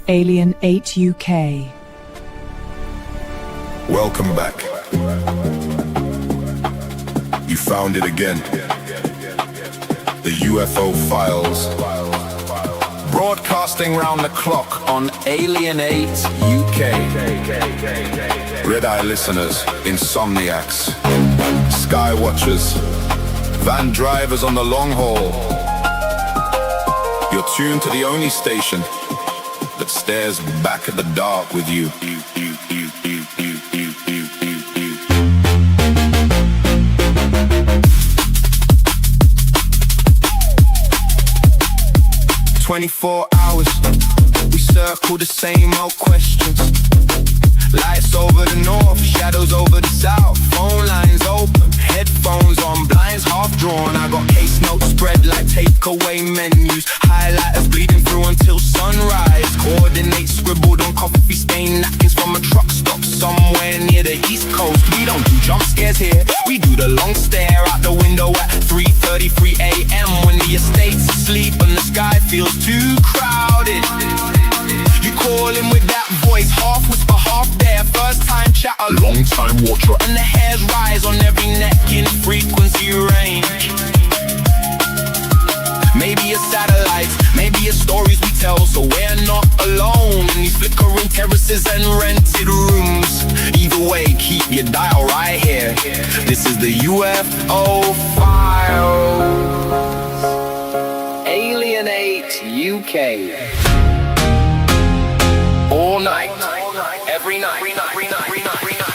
Alien 8 UK. Welcome back. You found it again. The UFO Files. Broadcasting round the clock on Alien 8 UK. Red-eye listeners, insomniacs, sky watchers, van drivers on the long haul. You're tuned to the only station that stares back at the dark with you. 24 hours, we circle the same old questions. Lights over the north, shadows over the south. Phone lines open, headphones on, blinds half drawn. I got case notes spread like takeaway menus. Highlighters bleeding through until sunrise. Coordinates scribbled on coffee stained napkins from a truck stop somewhere near the east coast. We don't do jump scares here, we do the long stare out the window at 3:33 a.m. when the estate's asleep and the sky feels too crowded. You call in with that voice, half whisper, half there. First time chatter, long time watcher, and the hairs rise on every neck in frequency range. Maybe it's satellites, maybe it's stories we tell, so we're not alone in these flickering terraces and rented rooms. Either way, keep your dial right here. This is the UFO Files. Alien 8 UK. All night, every night, every night, every night, every night, every night.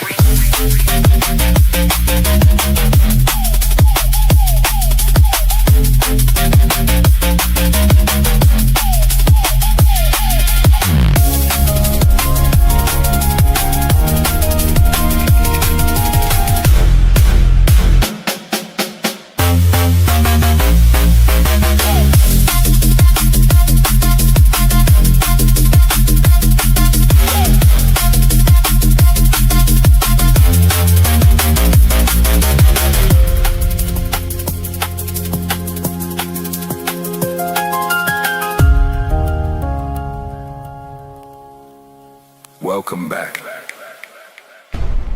Welcome back.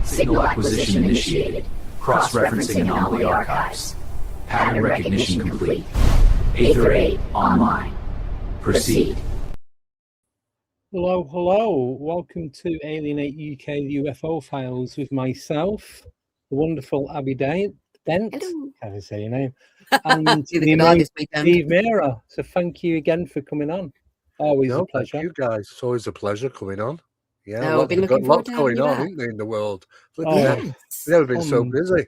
Signal acquisition initiated. Cross-referencing anomaly archives. Pattern recognition complete. Aether 8 online. Proceed. Hello. Welcome to Alien 8 UK UFO Files with myself, the wonderful Abbie Dent. Hello. Can I say your name? And See the guy this weekend. Steve Mera. So thank you again for coming on. Always a pleasure. Thank you guys. It's always a pleasure coming on. Yeah, No, we've been looking forward lots to going having you on, back. isn't there, in the world? Yes. We've never been so busy.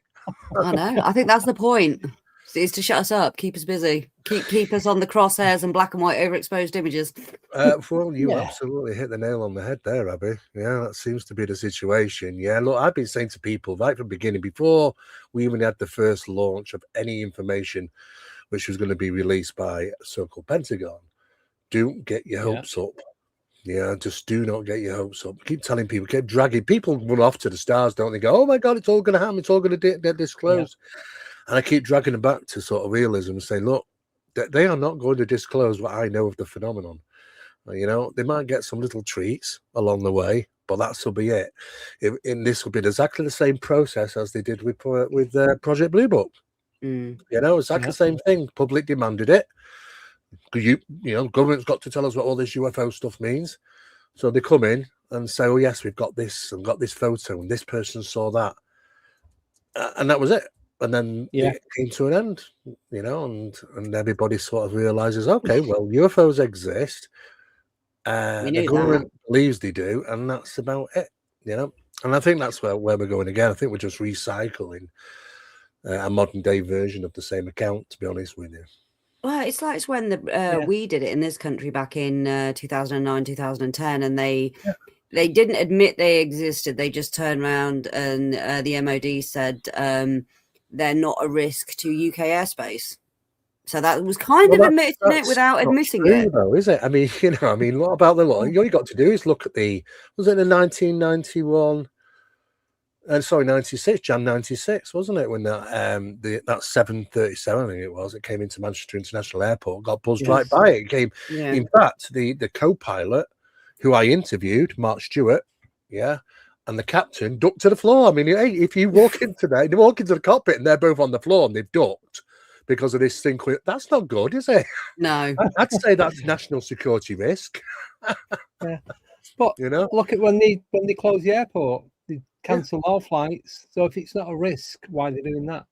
I know. I think that's the point. Is to shut us up, keep us busy, keep us on the crosshairs and black and white overexposed images. Well, you absolutely hit the nail on the head there, Abby. Yeah, that seems to be the situation. Yeah, look, I've been saying to people right from the beginning, before we even had the first launch of any information which was going to be released by a so-called Pentagon, don't get your hopes up. Yeah, just do not get your hopes up. Keep telling people, keep dragging. People run off to the stars, don't they? Go, oh my God, it's all going to happen. It's all going to get disclosed. Yeah. And I keep dragging them back to sort of realism and say, look, they are not going to disclose what I know of the phenomenon. You know, they might get some little treats along the way, but that will be it. And this will be exactly the same process as they did with Project Blue Book. You know, exactly the same thing. Public demanded it. You know, government's got to tell us what all this UFO stuff means. So they come in and say, oh, yes, we've got this and got this photo and this person saw that. And that was it. And then it came to an end, you know, and everybody sort of realizes, okay, well, UFOs exist. The government believes they do, and that's about it, you know. And I think that's where we're going again. I think we're just recycling a modern day version of the same account, to be honest with you. Well, it's like when we did it in this country back in 2009, 2010, and they didn't admit they existed. They just turned around and the MOD said they're not a risk to UK airspace. So that was kind of admitting it without admitting it. Though, is it? I mean, you know, what about the law? You all you got to do is look at was it the 1991? 96, Jan 96, wasn't it? When that 737, I think it was, it came into Manchester International Airport, got buzzed right by it. It came, in fact, the co-pilot who I interviewed, Mark Stewart, yeah, and the captain ducked to the floor. I mean, hey, if you walk into there, they walk into the cockpit and they're both on the floor and they've ducked because of this thing. That's not good, is it? No. I'd say that's national security risk. Yeah. But you know, look at when they close the airport, they cancel all flights. So if it's not a risk, why are they doing that?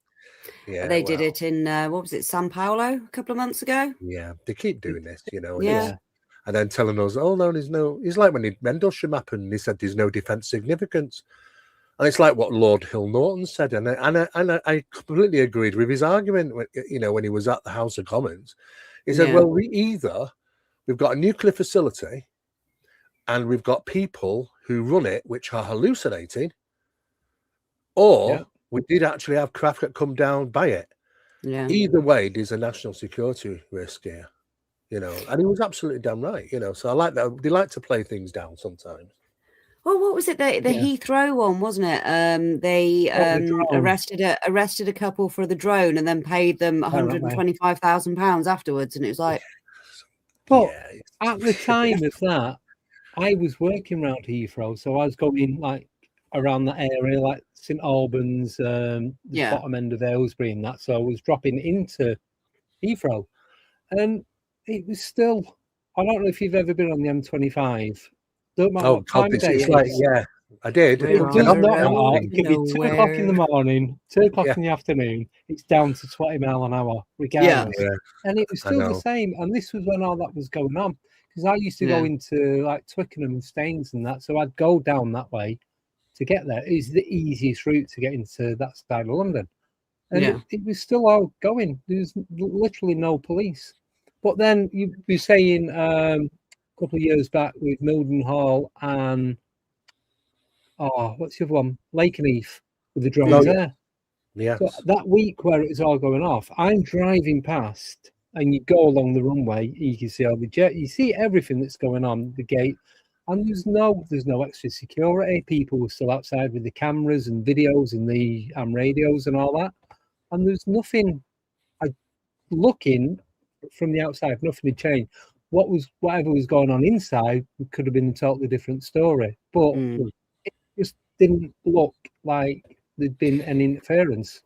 Yeah, They did it in what was it, Sao Paulo a couple of months ago? Yeah, they keep doing this, you know. Yeah. And then telling us, oh no, there's no. It's like when the Rendlesham happened, he said there's no defence significance, and it's like what Lord Hill Norton said, and I completely agreed with his argument. You know, when he was at the House of Commons, he said, well, we've got a nuclear facility, and we've got people who run it which are hallucinating, or we did actually have craft that come down by it. Yeah. Either way, there's a national security risk here. You know, and he was absolutely damn right, you know. So I like that. They like to play things down sometimes. Well, what was it? The Heathrow one, wasn't it? They arrested a couple for the drone and then paid them £125,000 afterwards, and it was like. But at the time of that, I was working around Heathrow, so I was going like around that area, like St Albans, the bottom end of Aylesbury, and that. So I was dropping into Heathrow, and it was still. I don't know if you've ever been on the M25. Don't matter what time of day it's like, I did. It does not matter. It could be 2 o'clock in the morning, 2 o'clock in the afternoon. It's down to 20 mile an hour, regardless. Yeah. And it was still the same. And this was when all that was going on. Because I used to go into like Twickenham and Staines and that. So I'd go down that way to get there. It's the easiest route to get into that side of London. And it was still all going. There's literally no police. But then you were saying a couple of years back with Mildenhall and what's the other one? Lakenheath with the drones there. Yeah. So that week where it was all going off, I'm driving past and you go along the runway, you can see all the jet, you see everything that's going on, the gate, and there's no extra security. People were still outside with the cameras and videos and the radios and all that. And there's nothing looking from the outside, nothing had changed. Whatever was going on inside could have been a totally different story, but it just didn't look like there'd been any interference.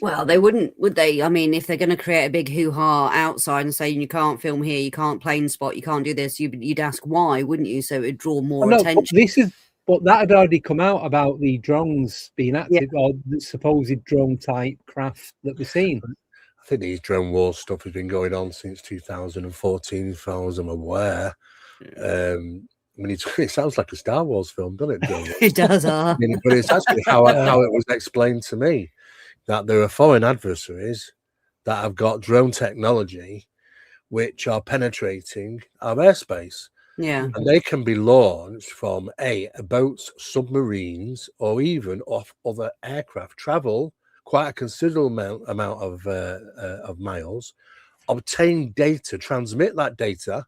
Well, they wouldn't, would they? I mean, if they're going to create a big hoo-ha outside and saying you can't film here, you can't plane spot, you can't do this, you'd ask why, wouldn't you? So it'd draw more attention. But that had already come out about the drones being active, or the supposed drone type craft that we're seeing. I think these drone war stuff has been going on since 2014, as far as I'm aware. I mean, it sounds like a Star Wars film, doesn't it? It does. But it's actually how it was explained to me, that there are foreign adversaries that have got drone technology which are penetrating our airspace. Yeah. And they can be launched from boats, submarines, or even off other aircraft, travel quite a considerable amount of miles, obtain data, transmit that data,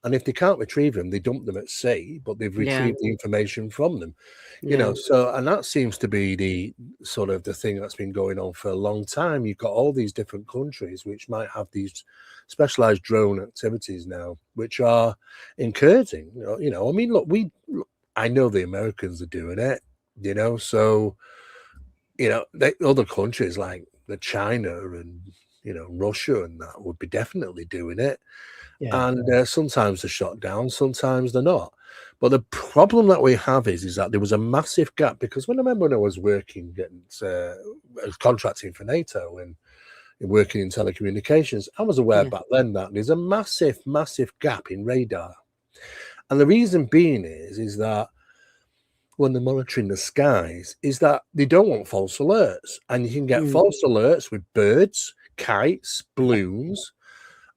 and if they can't retrieve them, they dump them at sea, but they've retrieved the information from them. You know, so, and that seems to be the sort of the thing that's been going on for a long time. You've got all these different countries which might have these specialized drone activities now, which are encouraging. You know, I mean, look, I know the Americans are doing it, you know, so, you know, other countries like China and, you know, Russia and that would be definitely doing it. Yeah. And sometimes they're shot down, sometimes they're not. But the problem that we have is that there was a massive gap, because when I was working, contracting for NATO and working in telecommunications, I was aware back then that there's a massive, massive gap in radar. And the reason being is that when they're monitoring the skies, is that they don't want false alerts. And you can get false alerts with birds, kites, balloons,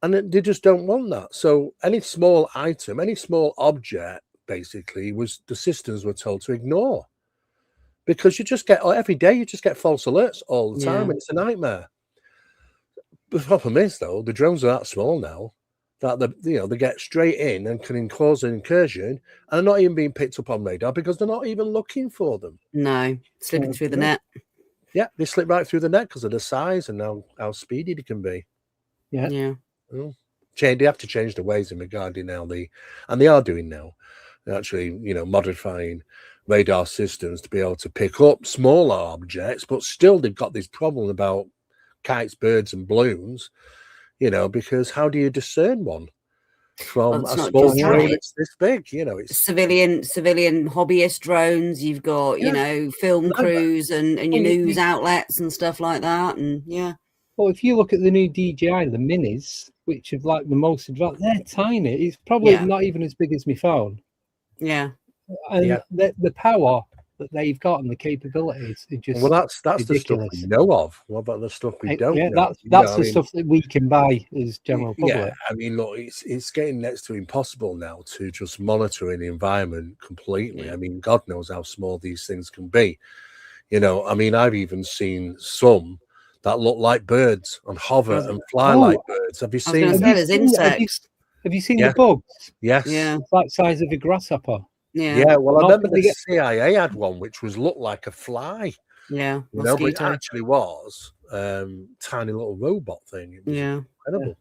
and they just don't want that. So any small item, any small object, basically, the systems were told to ignore, because you just get, every day you just get false alerts all the time, and it's a nightmare. The problem is, though, the drones are that small now that they get straight in and can cause an incursion, and are not even being picked up on radar because they're not even looking for them. No, slipping through the net. Yeah, they slip right through the net because of the size and how speedy they can be. Yeah. They have to change the ways in regarding now and they are doing now, actually, modifying radar systems to be able to pick up smaller objects, but still they've got this problem about kites, birds, and balloons, because how do you discern one from a small drone that's this big? It's civilian hobbyist drones. You've got film crews and your news outlets and stuff like that. And well, if you look at the new DJI, the minis, which have like the most advanced, they're tiny. It's probably not even as big as my phone. Yeah. And the power that they've got and the capabilities are just that's ridiculous. The stuff we know of. What about the stuff we don't know? That's the stuff that we can buy as general public. Yeah, I mean, look, it's getting next to impossible now to just monitor an environment completely. I mean, God knows how small these things can be. I mean, I've even seen some that look like birds and hover and fly like birds. Have you seen? There's insects. Have you seen the bugs? Yes. Yeah. It's like the size of a grasshopper. Yeah. Well, I remember the CIA had one which looked like a fly. Yeah. But it actually was tiny little robot thing. It was incredible.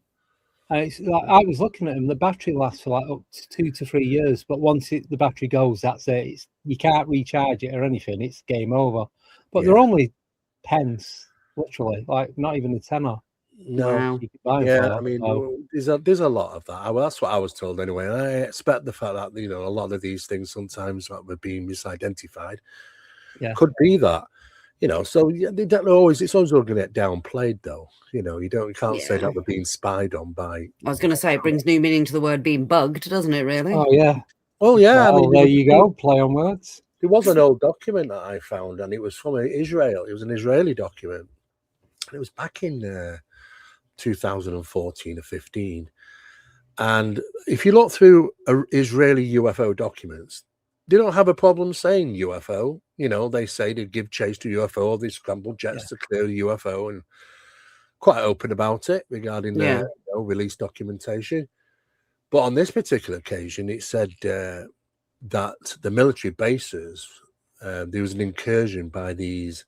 I was looking at them. The battery lasts for like up to 2 to 3 years, but once the battery goes, that's it. You can't recharge it or anything. It's game over. But they're only pence, literally, like not even a tenner. No, I mean, there's a lot of that. Well, that's what I was told anyway. And I expect the fact that a lot of these things sometimes that were being misidentified could be that. So they don't always. It's always going to get downplayed, though. You can't say that they're being spied on by. I was going to say it brings new meaning to the word being bugged, doesn't it? Really? Oh yeah. Oh yeah. Well, I mean, there you go. Play on words. There was an old document that I found, and it was from Israel. It was an Israeli document, and it was back in 2014 or 15. And if you look through Israeli UFO documents, they don't have a problem saying UFO. They say they give chase to UFO, they scramble jets to clear the UFO, and quite open about it regarding their release documentation. But on this particular occasion, it said that the military bases, there was an incursion by these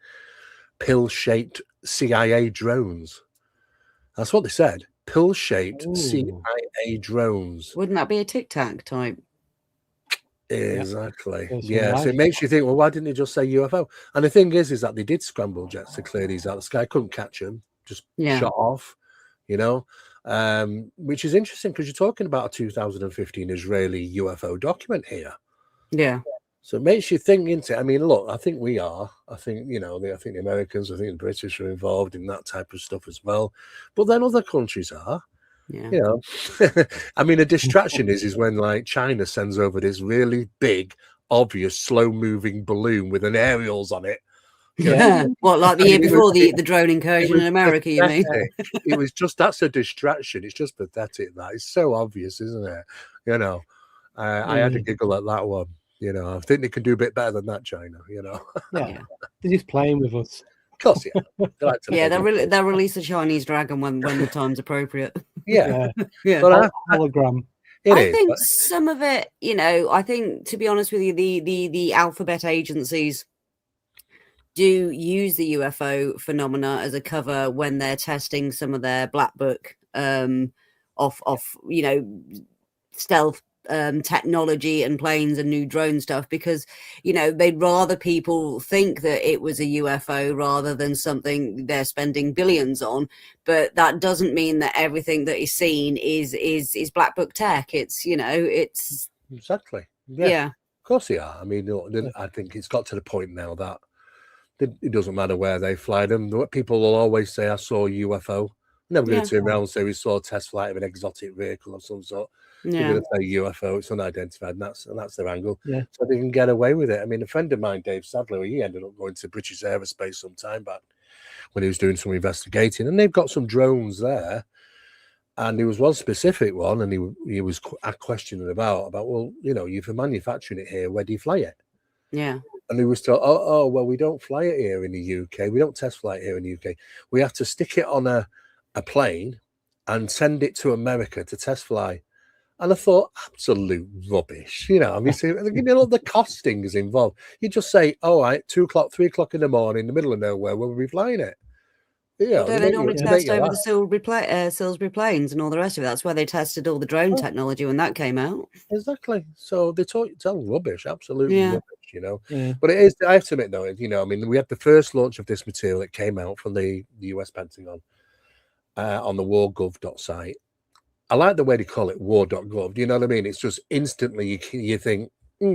pill-shaped CIA drones. That's what they said. Pill-shaped CIA drones. Wouldn't that be a Tic Tac type? Exactly. Yeah. So it makes you think, well, why didn't they just say UFO? And the thing is that they did scramble jets to clear these out of the sky. Couldn't catch them. Just shot off, which is interesting because you're talking about a 2015 Israeli UFO document here. Yeah. So it makes you think into it. I mean, look, I think we are. I think, I think the Americans, I think the British are involved in that type of stuff as well. But then other countries are. Yeah. I mean, a distraction is when like China sends over this really big, obvious, slow-moving balloon with an aerials on it. Yeah. What, like the year before the drone incursion in America, you mean? It was just, that's a distraction. It's just pathetic. That it's so obvious, isn't it? I had a giggle at that one. I think they can do a bit better than that, China. Yeah, they're just playing with us. Of course, yeah. They'll release a Chinese dragon when the time's appropriate. Yeah. But hologram. I think some of it, I think, to be honest with you, the alphabet agencies do use the UFO phenomena as a cover when they're testing some of their black book off stealth technology and planes and new drone stuff, because they'd rather people think that it was a UFO rather than something they're spending billions on. But that doesn't mean that everything that is seen is black book tech. It's it's exactly Of course they are. I mean, I think it's got to the point now that it doesn't matter where they fly them. People will always say, I saw a UFO. Never going to turn around and say we saw a test flight of an exotic vehicle of some sort. They're going to say UFO, it's unidentified, and that's their angle. So they can get away with it. I mean, a friend of mine, Dave Sadler, he ended up going to British Aerospace some time back when he was doing some investigating, and they've got some drones there. And there was one specific one, and he was questioning about, well, if you're manufacturing it here, where do you fly it? Yeah. And he was told, oh, well, we don't fly it here in the UK. We don't test fly it here in the UK. We have to stick it on a plane and send it to America to test fly. And I thought, absolute rubbish. I mean, the costing is involved. You just say, all right, 2 o'clock, 3 o'clock in the morning, in the middle of nowhere, we'll be flying it. Yeah, don't they normally test over the laugh. Salisbury Plains and all the rest of it? That's where they tested all the drone technology when that came out. Exactly. So they tell rubbish, absolute rubbish, you know. Yeah. But it is, I have to admit, though, you know, I mean, we had the first launch of this material that came out from the US Pentagon on the wargov site. I like the way they call it war.gov. You know what I mean? It's just instantly you think,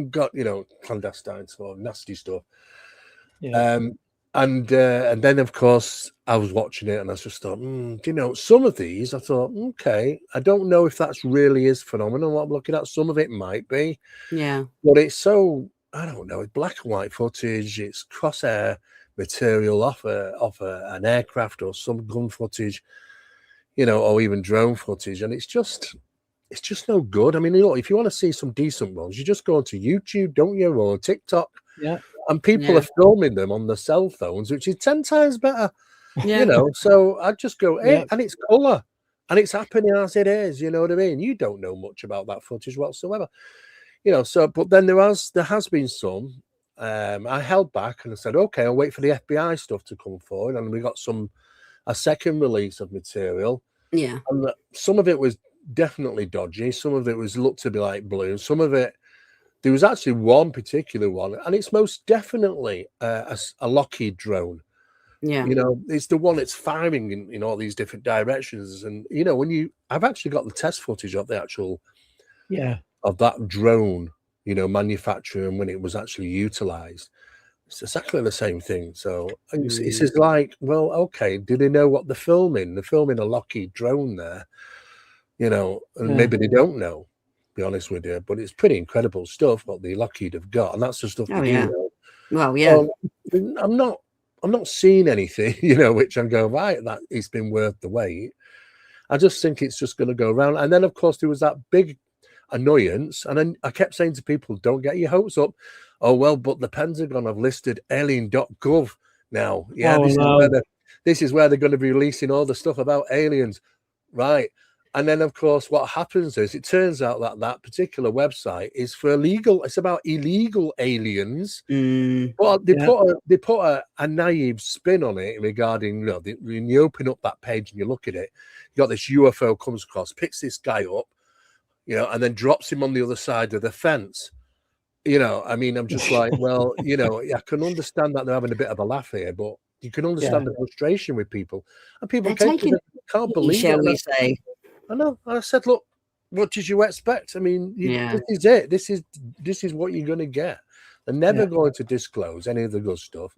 God, you know, clandestine stuff, nasty stuff. Yeah. And then, of course, I was watching it and I just thought, you know, some of these, I thought, okay, I don't know if that's really is phenomenal what I'm looking at. Some of it might be. Yeah. But it's so, I don't know, it's black and white footage, it's crosshair material off an aircraft or some gun footage, you know, or even drone footage. And it's just no good. I mean, you know, if you want to see some decent ones, you just go onto YouTube, don't you, or TikTok. Yeah. And people are filming them on their cell phones, which is 10 times better, you know. So I just go, hey, and it's colour, and it's happening as it is. You know what I mean? You don't know much about that footage whatsoever, you know. So, but then there has been some. I held back and I said, okay, I'll wait for the FBI stuff to come forward, and we got a second release of material. Yeah, and some of it was definitely dodgy. Some of it was looked to be like blue. Some of it. There was actually one particular one, and it's most definitely a Lockheed drone. Yeah, you know, it's the one that's firing in all these different directions. And you know, I've actually got the test footage of the actual, of that drone, you know, manufacturer and when it was actually utilized. It's exactly the same thing. So it's just like, well, okay, do they know what they're filming? They're filming a Lockheed drone there, you know, and maybe they don't know. Be honest with you, but it's pretty incredible stuff what the Lockheed have got, and that's the stuff they do know. Well, yeah. I'm not seeing anything, you know, which I'm going, right, that it's been worth the wait. I just think it's just going to go around. And then, of course, there was that big annoyance, and then I kept saying to people, don't get your hopes up. Oh, well, but the Pentagon have listed alien.gov now. Yeah, this is where they're going to be releasing all the stuff about aliens, right? And then, of course, what happens is it turns out that particular website is for illegal. It's about illegal aliens. Well, they put a naive spin on it regarding, you know, when you open up that page and you look at it, you got this UFO comes across, picks this guy up, you know, and then drops him on the other side of the fence. You know, I mean, I'm just like, well, you know, I can understand that they're having a bit of a laugh here, but you can understand the frustration with people. And people can't believe shall it. We say? I know. I said, look, what did you expect? I mean, this is it. This is what you're going to get. They're never going to disclose any of the good stuff.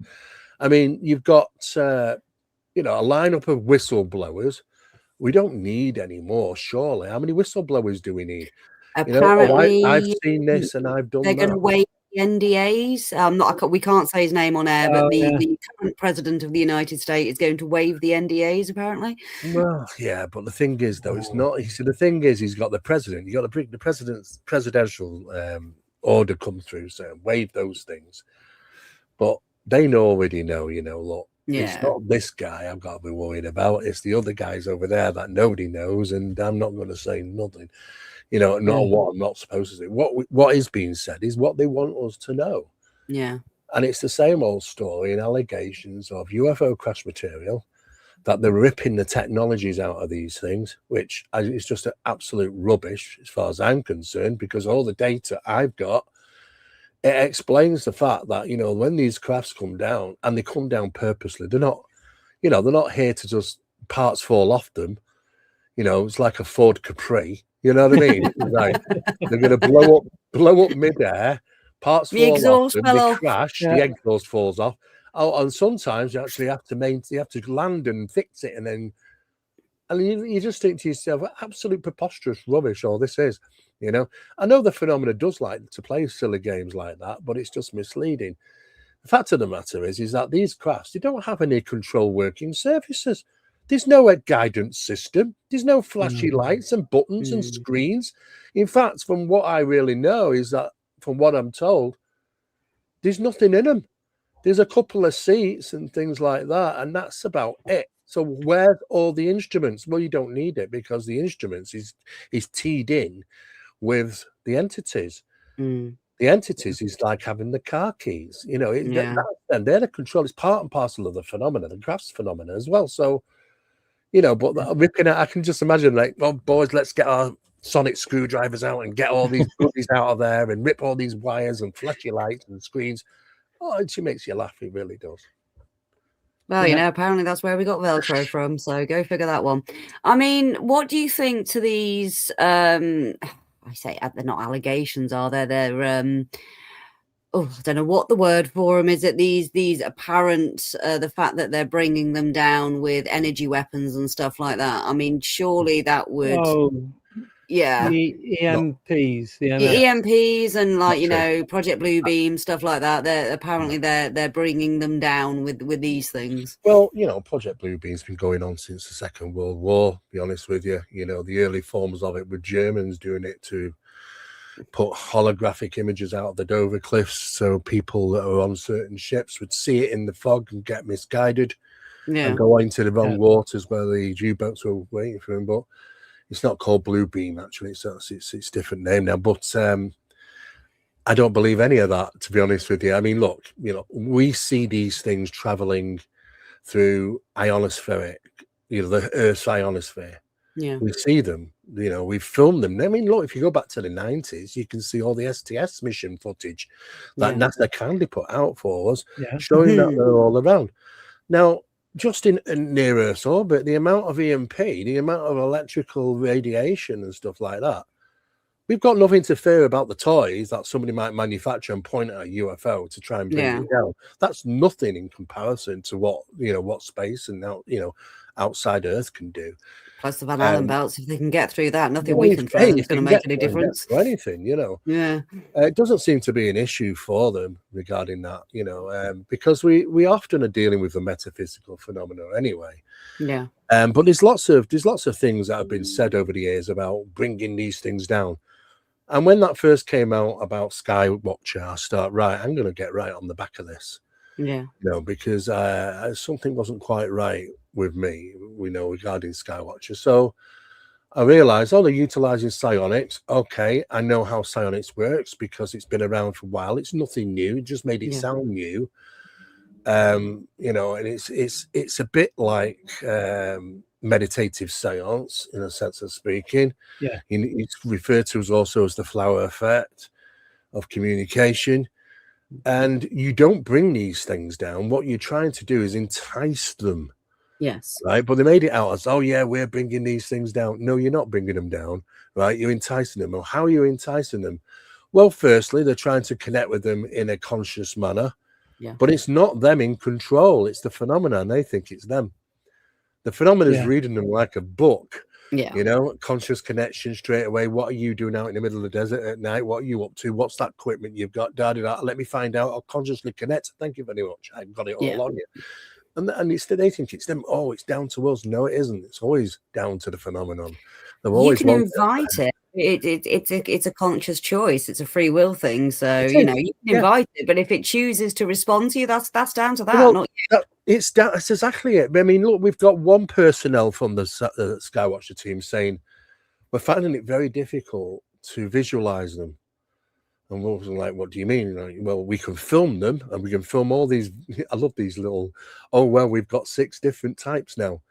I mean, you've got, you know, a lineup of whistleblowers. We don't need any more, surely. How many whistleblowers do we need? Apparently, you know, I've seen this and I've done they're that. going to waive the NDAs. We can't say his name on air, but the current president of the United States is going to waive the NDAs, apparently. Well, yeah, but the thing is, though, it's not. The thing is, he's got the president. You got the president's presidential order come through, so waive those things. But they already know, you know, look, it's not this guy I've got to be worried about. It's the other guys over there that nobody knows, and I'm not going to say nothing. You know, not what I'm not supposed to say. What is being said is what they want us to know. Yeah. And it's the same old story and allegations of UFO crash material, that they're ripping the technologies out of these things, which is just an absolute rubbish as far as I'm concerned, because all the data I've got, it explains the fact that, you know, when these crafts come down, and they come down purposely, they're not, you know, they're not here to just parts fall off them. You know, it's like a Ford Capri. You know what I mean? Like, they're going to blow up midair, parts fall off them, they crash, the exhaust falls off. Oh, and sometimes you actually have to land and fix it, and you just think to yourself, absolute preposterous rubbish all this is. You know, I know the phenomena does like to play silly games like that, but it's just misleading. The fact of the matter is that these crafts, they don't have any control working surfaces. There's no guidance system. There's no flashy lights and buttons and screens. In fact, from what I really know is that, from what I'm told, there's nothing in them. There's a couple of seats and things like that, and that's about it. So where all the instruments? Well, you don't need it, because the instruments is teed in with the entities. the entities is like having the car keys. You know, and they're the control. It's part and parcel of the phenomena, the crafts phenomena as well. So, you know, but ripping out, I can just imagine, like, well, boys, let's get our sonic screwdrivers out and get all these goodies out of there and rip all these wires and flashy lights and screens. Oh, it makes you laugh. It really does. Well, you know, apparently that's where we got Velcro from. So go figure that one. I mean, what do you think to these? I say they're not allegations, are there? They're I don't know what the word for them is. It these apparent the fact that they're bringing them down with energy weapons and stuff like that. I mean, surely that would. Yeah, the EMPs, the EMPs, and like, you know, Project Bluebeam, stuff like that. They're bringing them down with these things. Well, you know, Project Bluebeam's been going on since the Second World War. To be honest with you, you know, the early forms of it were Germans doing it to put holographic images out of the Dover Cliffs, so people that are on certain ships would see it in the fog and get misguided and go into the wrong waters where the U-boats were waiting for them. But it's not called Blue Beam, actually. It's a different name now. But I don't believe any of that, to be honest with you. I mean, look, you know, we see these things traveling through ionospheric, you know, the Earth's ionosphere. Yeah. We see them, you know, we've filmed them. I mean, look, if you go back to the 90s, you can see all the STS mission footage that NASA kindly put out for us, showing that they're all around. Now, just in near Earth's orbit, the amount of EMP, the amount of electrical radiation and stuff like that, we've got nothing to fear about the toys that somebody might manufacture and point at a UFO to try and bring it down. That's nothing in comparison to what, you know, what space and now, you know, outside Earth can do. Plus the Van Allen belts, if they can get through that, nothing we can throw is going to make any difference. Or anything, you know. Yeah. It doesn't seem to be an issue for them regarding that, you know, because we often are dealing with the metaphysical phenomena anyway. Yeah. But there's lots of things that have been said over the years about bringing these things down. And when that first came out about Skywatcher, I start, right, I'm going to get right on the back of this. Yeah. You know, because something wasn't quite right with me, we know, regarding Skywatcher. So I realized, they're utilizing psionics. Okay, I know how psionics works because it's been around for a while. It's nothing new. It just made it sound new. You know, and it's a bit like meditative seance in a sense of speaking. Yeah. It's referred to as also as the flower effect of communication. And you don't bring these things down. What you're trying to do is entice them. Yes. Right. But they made it out as, oh, yeah, we're bringing these things down. No, you're not bringing them down. Right. You're enticing them. Well, how are you enticing them? Well, firstly, they're trying to connect with them in a conscious manner. Yeah. But it's not them in control. It's the phenomena. And they think it's them. The phenomena is reading them like a book. Yeah. You know, conscious connection straight away. What are you doing out in the middle of the desert at night? What are you up to? What's that equipment you've got? Da-da-da. Let me find out. I'll consciously connect. Thank you very much. I've got it all on you. And it's, they think it's them. Oh, it's down to us. No, it isn't. It's always down to the phenomenon. You can invite it. It's a conscious choice. It's a free will thing. So, you know, you can invite it. But if it chooses to respond to you, that's down to that, not you. That's exactly it. I mean, look, we've got one personnel from the Skywatcher team saying we're finding it very difficult to visualize them. And we're like, what do you mean? Like, well, we can film them and we can film all these. I love these little, we've got 6 different types now.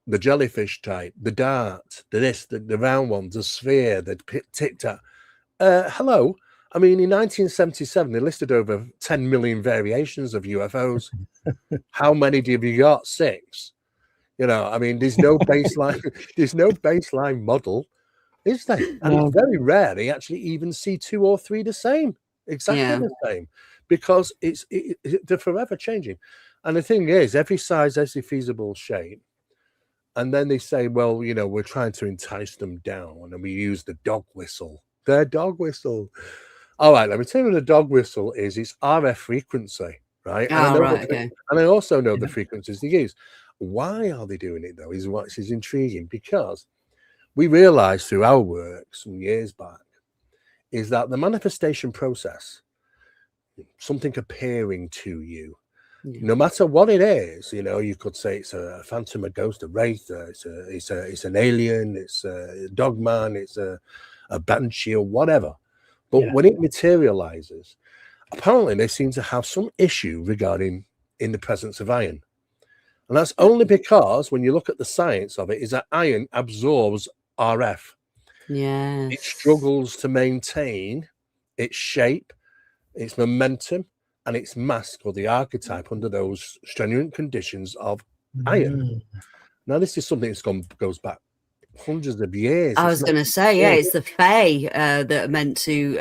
The jellyfish type, the dart, the round one, the sphere, the tic-tac. Hello. I mean, in 1977, they listed over 10 million variations of UFOs. How many have you got? 6. You know, I mean, there's no baseline. There's no baseline model, is there? And it's very rare they actually even see 2 or 3 the same, exactly the same, because they're forever changing. And the thing is, every size, every feasible shape. And then they say, well, you know, we're trying to entice them down, and we use the dog whistle. Their dog whistle. All right, let me tell you what a dog whistle is. It's RF frequency, right? And I also know the frequencies they use. Why are they doing it, though, is what is intriguing, because we realized through our work some years back is that the manifestation process, something appearing to you, no matter what it is, you know, you could say it's a phantom, a ghost, a wraith, it's an alien, it's a dogman, it's a banshee or whatever. But when it materializes, apparently they seem to have some issue regarding in the presence of iron. And that's only because when you look at the science of it, is that iron absorbs RF. Yeah. It struggles to maintain its shape, its momentum, and its mass or the archetype under those strenuous conditions of iron. Now, this is something that goes back hundreds of years. I was going to say, it's the Fae that are meant to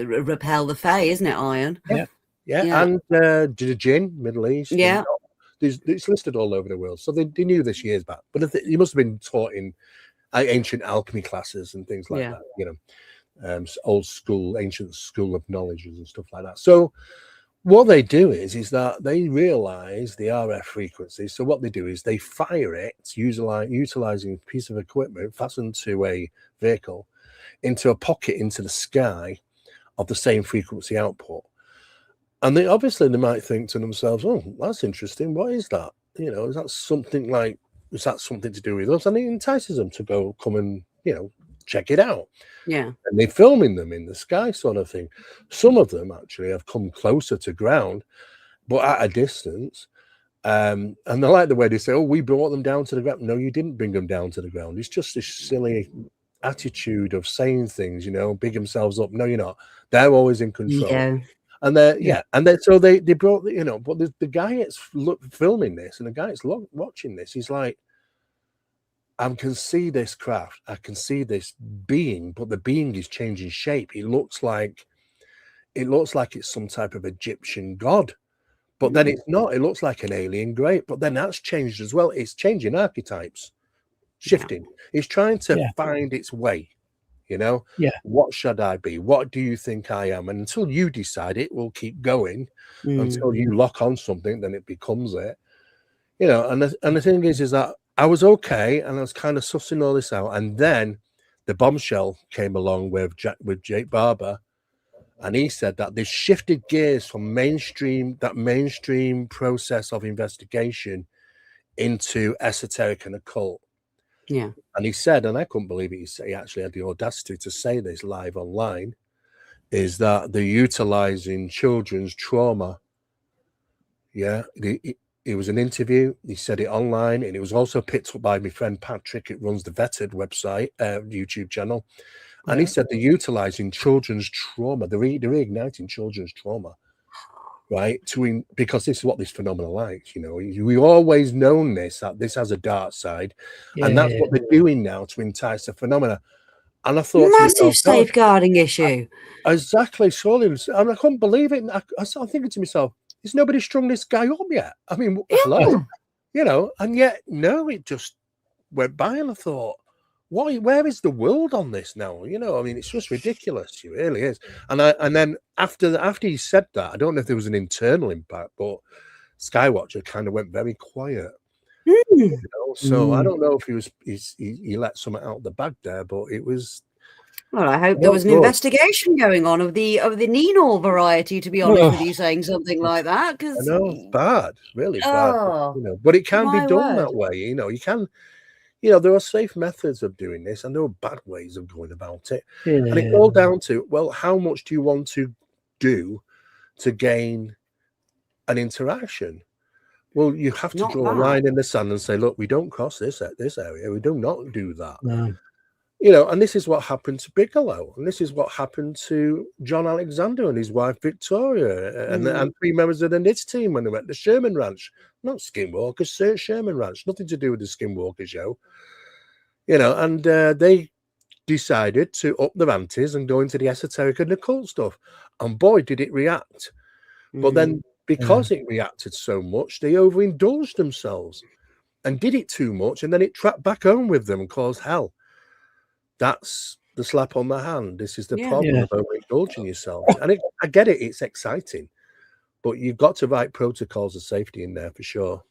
repel the Fae, isn't it, iron? Yeah. And the Jinn, Middle East. Yeah. It's listed all over the world. So they knew this years back. But you must have been taught in ancient alchemy classes and things like that, you know, old school, ancient school of knowledges and stuff like that. So what they do is that they realize the RF frequency. So what they do is they fire it utilizing a piece of equipment fastened to a vehicle into a pocket into the sky of the same frequency output. And they might think to themselves, oh, that's interesting. What is that? You know, is that something to do with us? And it entices them to come and, you know, check it out. Yeah. And they're filming them in the sky sort of thing. Some of them actually have come closer to ground, but at a distance. And I like the way they say, oh, we brought them down to the ground. No, you didn't bring them down to the ground. It's just this silly attitude of saying things, you know, big themselves up. No, you're not. They're always in control. Yeah. And so they brought, you know, but the guy that's filming this and the guy that's watching this, he's like, I can see this craft, I can see this being, but the being is changing shape. It looks like it's some type of Egyptian god, but then it's not. It looks like an alien great, but then that's changed as well. It's changing archetypes, shifting. It's trying to find its way. You know, what should I be? What do you think I am? And until you decide it, will keep going until you lock on something, then it becomes it. You know, and the thing is that I was okay, and I was kind of sussing all this out, and then the bombshell came along with Jake Barber, and he said that they shifted gears from mainstream process of investigation into esoteric and occult. Yeah. And he said, and I couldn't believe it, he actually had the audacity to say this live online, is that they're utilizing children's trauma. Yeah. It was an interview. He said it online, and it was also picked up by my friend Patrick. It runs the Vetted website, YouTube channel. And he said they're utilizing children's trauma. They're reigniting children's trauma. Right, because this is what this phenomenon likes, you know. We always known that this has a dark side, and that's what they're doing now to entice the phenomena. And I thought, massive safeguarding issue. Exactly, surely. And I couldn't believe it. I started thinking to myself, has nobody strung this guy up yet? I mean, hello, you know. And yet, no, it just went by, and I thought, where is the world on this now? You know, I mean, it's just ridiculous. It really is. And then after he said that, I don't know if there was an internal impact, but Skywatcher kind of went very quiet. You know? So I don't know if he let something out of the bag there, but it was. Well, I hope there was an investigation going on of the Nenor variety. To be honest with you, saying something like that, because I know it's bad, really bad. You know, but it can be done that way. You know, you can. You know, there are safe methods of doing this, and there are bad ways of going about it. And it's all down to, well, how much do you want to do to gain an interaction? Well, you have to draw a line in the sand and say, look, we don't cross this area. We do not do that. No. You know, and this is what happened to Bigelow, and this is what happened to John Alexander and his wife Victoria, and 3 members of the NITS team when they went to Sherman Ranch. Not Skinwalker, Sherman Ranch, nothing to do with the Skinwalker show. You know, and they decided to up their antes and go into the esoteric and occult stuff. And boy, did it react. But then because it reacted so much, they overindulged themselves and did it too much. And then it trapped back home with them and caused hell. That's the slap on the hand. This is the problem of overindulging yourself. And I get it. It's exciting. But you've got to write protocols of safety in there for sure.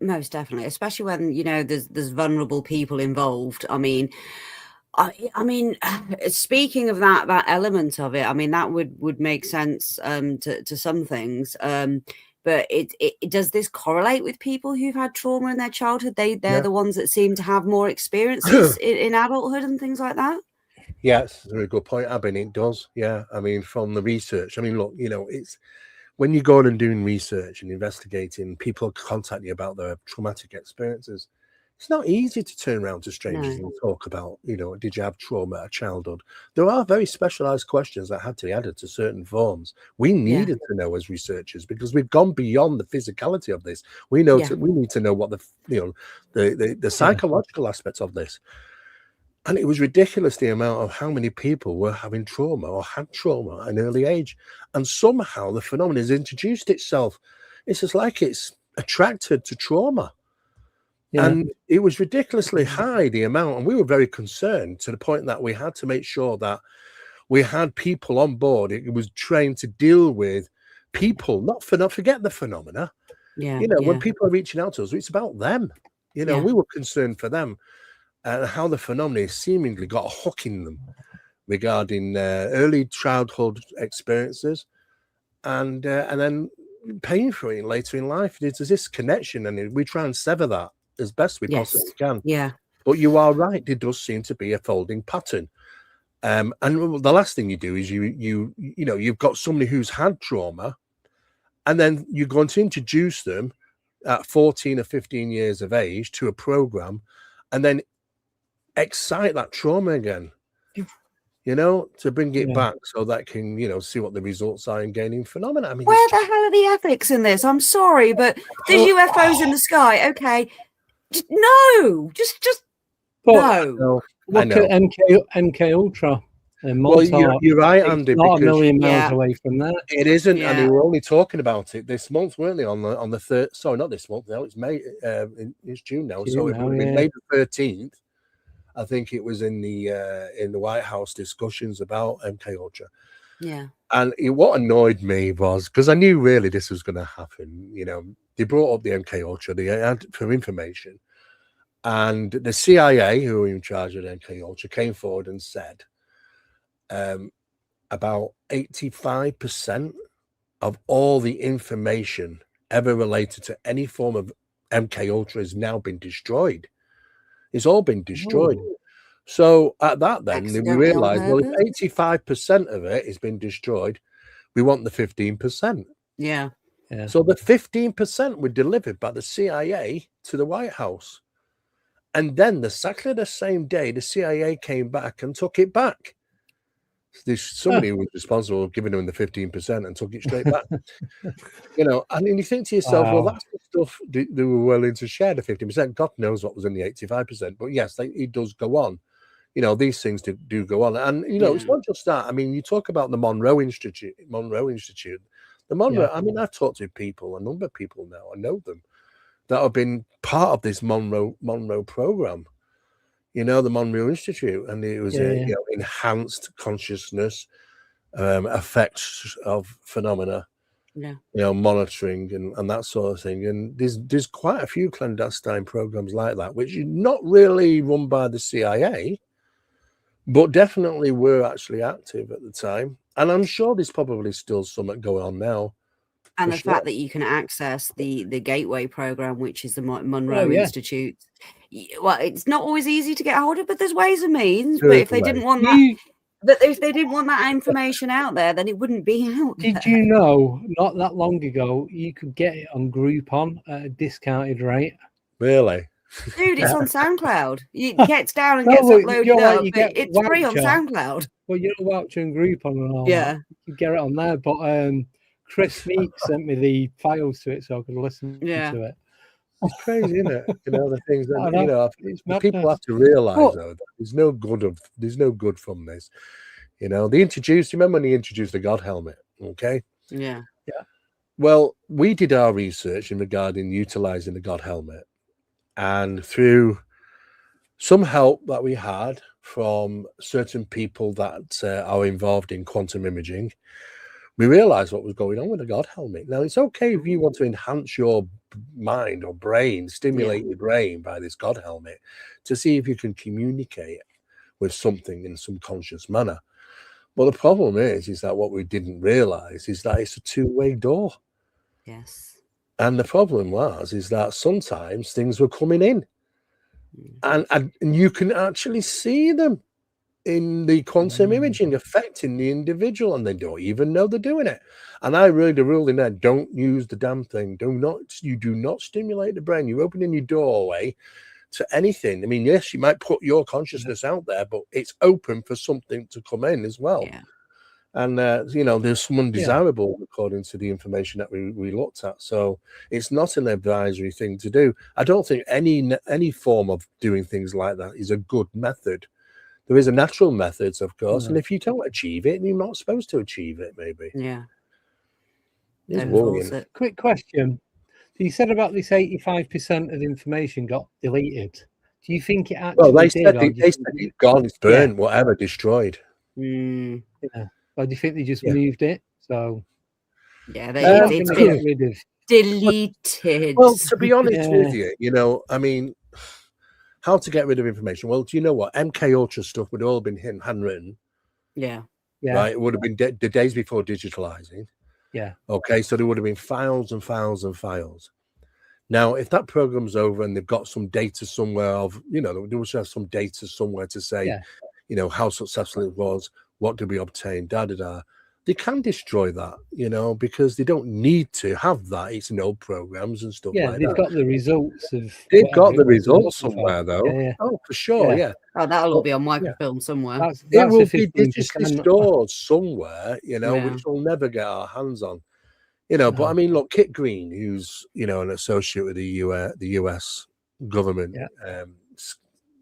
Most definitely, especially when, you know, there's vulnerable people involved. I mean, speaking of that element of it, I mean, that would make sense to some things. But it does this correlate with people who've had trauma in their childhood? They're the ones that seem to have more experiences in adulthood and things like that. Yes, that's a very good point, Abby. It does. Yeah. I mean, from the research, I mean, look, it's when you go on and doing research and investigating, people contact you about their traumatic experiences. It's not easy to turn around to strangers and talk about, did you have trauma at childhood? There are very specialized questions that had to be added to certain forms. We needed to know as researchers because we've gone beyond the physicality of this. We know we need to know what the psychological aspects of this. And it was ridiculous the amount of how many people were having trauma or had trauma at an early age. And somehow the phenomenon has introduced itself. It's just like it's attracted to trauma. Yeah. And it was ridiculously high, the amount. And we were very concerned to the point that we had to make sure that we had people on board. It was trained to deal with people, not forget the phenomena. When people are reaching out to us, it's about them. We were concerned for them. And how the phenomenon seemingly got a hook in them regarding early childhood experiences and then paying for it later in life. There's this connection, and we try and sever that as best we possibly can. Yeah. But you are right. There does seem to be a folding pattern. And the last thing you do is you've got somebody who's had trauma, and then you're going to introduce them at 14 or 15 years of age to a program, and then excite that trauma again, to bring it back so that can, see what the results are in gaining phenomena. I mean, where the hell are the ethics in this? I'm sorry, but there's UFOs in the sky. Okay. Just no. Look at MK Ultra. Well, you're right, Andy. Not a million miles away from that. It isn't, and they were only talking about it this month, weren't they? On the third. Sorry, not this month. Now it's May. It's June now. So it would be May the 13th. I think it was in the White House discussions about MK Ultra. Yeah. And what annoyed me was because I knew really this was going to happen. They brought up the MK Ultra. They had for information, and the CIA, who were in charge of MK Ultra, came forward and said about 85% of all the information ever related to any form of MK Ultra has now been destroyed. It's all been destroyed. Ooh. So at that, then we realized, well, if 85% of it has been destroyed, we want the 15%. Yeah. So the 15% were delivered by the CIA to the White House. And then exactly the same day, the CIA came back and took it back. There's somebody who was responsible for giving them the 15% and took it straight back. And then you think to yourself, well, that's the stuff they were willing to share, the 15%. God knows what was in the 85%. But yes, it does go on. These things do go on. And, it's not just that. I mean, you talk about the Monroe Institute. The Monroe, I mean, I've talked to people, a number of people now, I know them, that have been part of this Monroe program. The Monroe Institute, and it was enhanced consciousness, effects of phenomena, monitoring and that sort of thing. And there's quite a few clandestine programs like that, which are not really run by the CIA, but definitely were actually active at the time. And I'm sure there's probably still something going on now. And the fact that you can access the Gateway program, which is the Monroe Institute. Well, it's not always easy to get hold of, but there's ways and means. But if they didn't want that, if they didn't want that information out there, then it wouldn't be out there. Did you know, not that long ago, you could get it on Groupon at a discounted rate? Really? Dude, it's on SoundCloud. It gets down and gets uploaded up. It's free on SoundCloud. Well, you know, Voucher and Groupon and all that. You can get it on there. But Chris Meek sent me the files to it so I could listen to it. It's crazy, isn't it? The things that people have to realize though, that there's no good from this. They introduced. Remember when they introduced the God helmet? Okay. Yeah. Well, we did our research in regarding utilizing the God helmet, and through some help that we had from certain people that are involved in quantum imaging, we realized what was going on with the God helmet. Now, it's okay if you want to enhance your mind or brain, stimulate your brain by this God helmet to see if you can communicate with something in some conscious manner. But the problem is that what we didn't realize is that it's a two-way door. Yes. And the problem is that sometimes things were coming in and you can actually see them. in the quantum imaging affecting the individual, and they don't even know they're doing it. And I really the rule in there: don't use the damn thing. You do not stimulate the brain. You're opening your doorway to anything. I mean, yes, you might put your consciousness out there, but it's open for something to come in as well. Yeah. And there's some undesirable according to the information that we looked at. So it's not an advisory thing to do. I don't think any form of doing things like that is a good method. There is a natural methods, of course, and if you don't achieve it, you're not supposed to achieve it. Maybe. Yeah. It's worrying. Quick question. You said about this 85% of information got deleted. Do you think it actually? Well, they said it's gone, it's burned, whatever, destroyed. Yeah. Or do you think they just moved it? So yeah, it's been rid of deleted. Well, to be honest with you, I mean, how to get rid of information? Well, do you know what? MK Ultra stuff would have all been handwritten. Yeah. Right. It would have been the days before digitalizing. Yeah. Okay. So there would have been files and files and files. Now, if that program's over and they've got some data somewhere they will have some data somewhere to say, how successful it was, what did we obtain, they can destroy that, because they don't need to have that. It's in old programs and stuff like that. Yeah, they've got the results of. They've got the results somewhere, though. Yeah. Oh, for sure, yeah. Oh, that'll all be on microfilm somewhere. It will be digitally stored somewhere, which we'll never get our hands on. But I mean, look, Kit Green, who's an associate with the US government,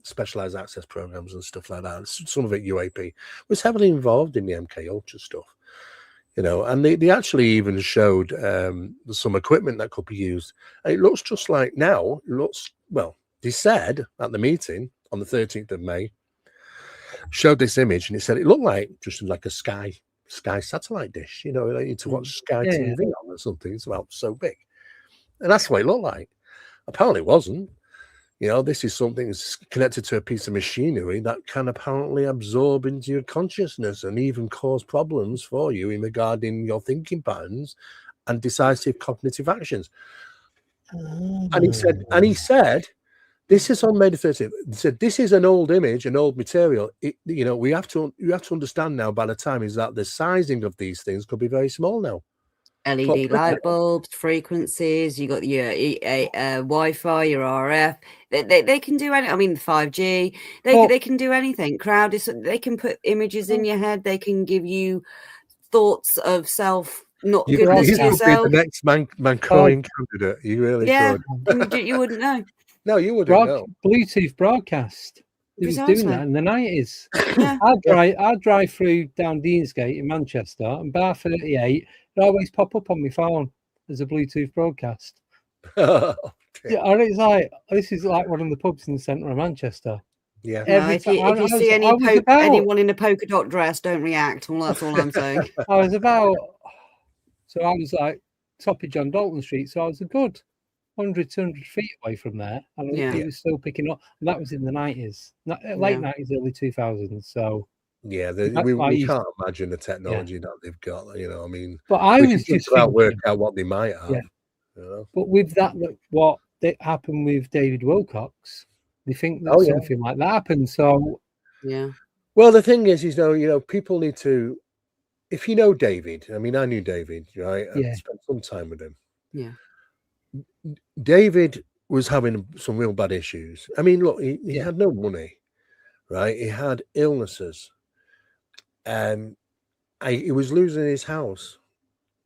specialized access programs and stuff like that. Some of it UAP was heavily involved in the MK Ultra stuff, and they actually even showed some equipment that could be used. And it looks just like now. They said at the meeting on the 13th of May, showed this image, and it said it looked like just like a Sky satellite dish, to watch Sky TV on or something. It's about so big, and that's what it looked like. Apparently, it wasn't. This is something that's connected to a piece of machinery that can apparently absorb into your consciousness and even cause problems for you in regarding your thinking patterns and decisive cognitive actions. And he said, this is on May the 13th. He said, this is an old image, an old material. We have to understand now by the time is that the sizing of these things could be very small now. LED light bulbs, frequencies, you got your Wi-Fi, your RF. They can do anything. I mean, 5G. They can do anything. They can put images in your head. They can give you thoughts of self. Not goodness to yourself. Be the next Mancoin candidate. You really could. You wouldn't know. No, you wouldn't know. Bluetooth broadcast. He was doing that in the 90s. I'd drive through down Deansgate in Manchester, and bar 38, it always pop up on my phone as a Bluetooth broadcast. And it's like, this is like one of the pubs in the centre of Manchester. Yeah. If you see anyone in a polka dot dress, don't react. Well, that's all I'm saying. I was like top of John Dalton Street, so I was a good 100, 200 feet away from there, and it was still picking up. And that was in the 90s, late 90s, early 2000s. So we can't imagine the technology that they've got. I mean, but I was just trying to work out what they might have. Yeah. But with that, what happened with David Wilcox, they think that something like that happened. So Well, the thing is, people need to. If you know David, I mean, I knew David, right? I spent some time with him. Yeah. David was having some real bad issues. I mean, look, he had no money, right? He had illnesses, and he was losing his house.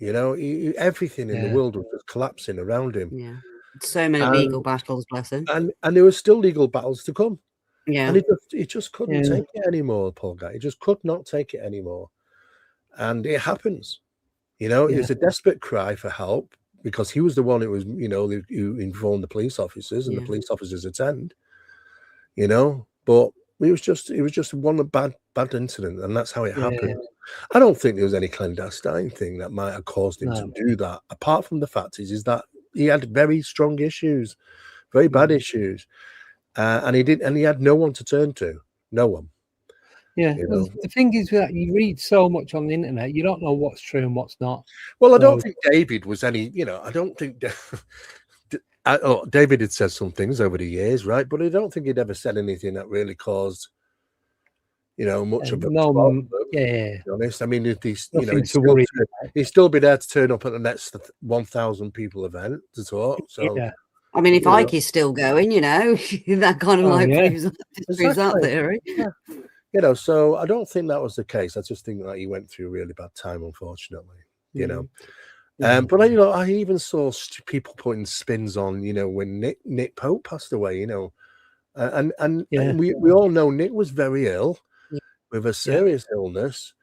Everything in the world was just collapsing around him. Yeah, so many legal battles, bless him. And there were still legal battles to come. Yeah, and he just couldn't take it anymore. Poor guy, he just could not take it anymore. And it happens. It was a desperate cry for help. Because he was the one who was, who informed the police officers, and the police officers attend, But it was just one bad incident, and that's how it happened. I don't think there was any clandestine thing that might have caused him to do that. Apart from the fact is that he had very strong issues, very bad issues, and he had no one to turn to, no one. Yeah, well, the thing is that you read so much on the internet, you don't know what's true and what's not. Well, I don't think David was any, I don't think David had said some things over the years, right? But I don't think he'd ever said anything that really caused, much of a to be honest. I mean, he's still be there to turn up at the next 1,000 people event to talk. So, I mean, if Ike is still going, that kind of proves that theory. Yeah. So I don't think that was the case. I just think that he went through a really bad time, unfortunately. But I even saw people putting spins on, when Nick Pope passed away, and we all know Nick was very ill with a serious illness,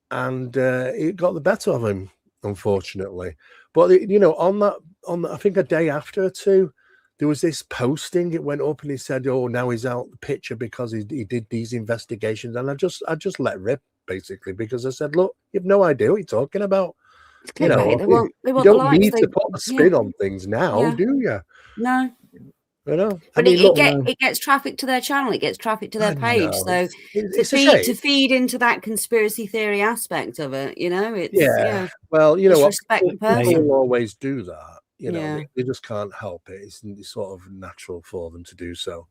and it got the better of him, unfortunately. But on that, I think a day after or two, there was this posting. It went up, and he said, "Oh, now he's out the picture because he did these investigations." And I just let rip, basically, because I said, "Look, you have no idea what you're talking about." They want you don't need to put a spin on things now, do you? No. But it gets traffic to their channel. It gets traffic to their page. So to feed into that conspiracy theory aspect of it, it's Well, respect the person. People always do that. They just can't help it. It's sort of natural for them to do so.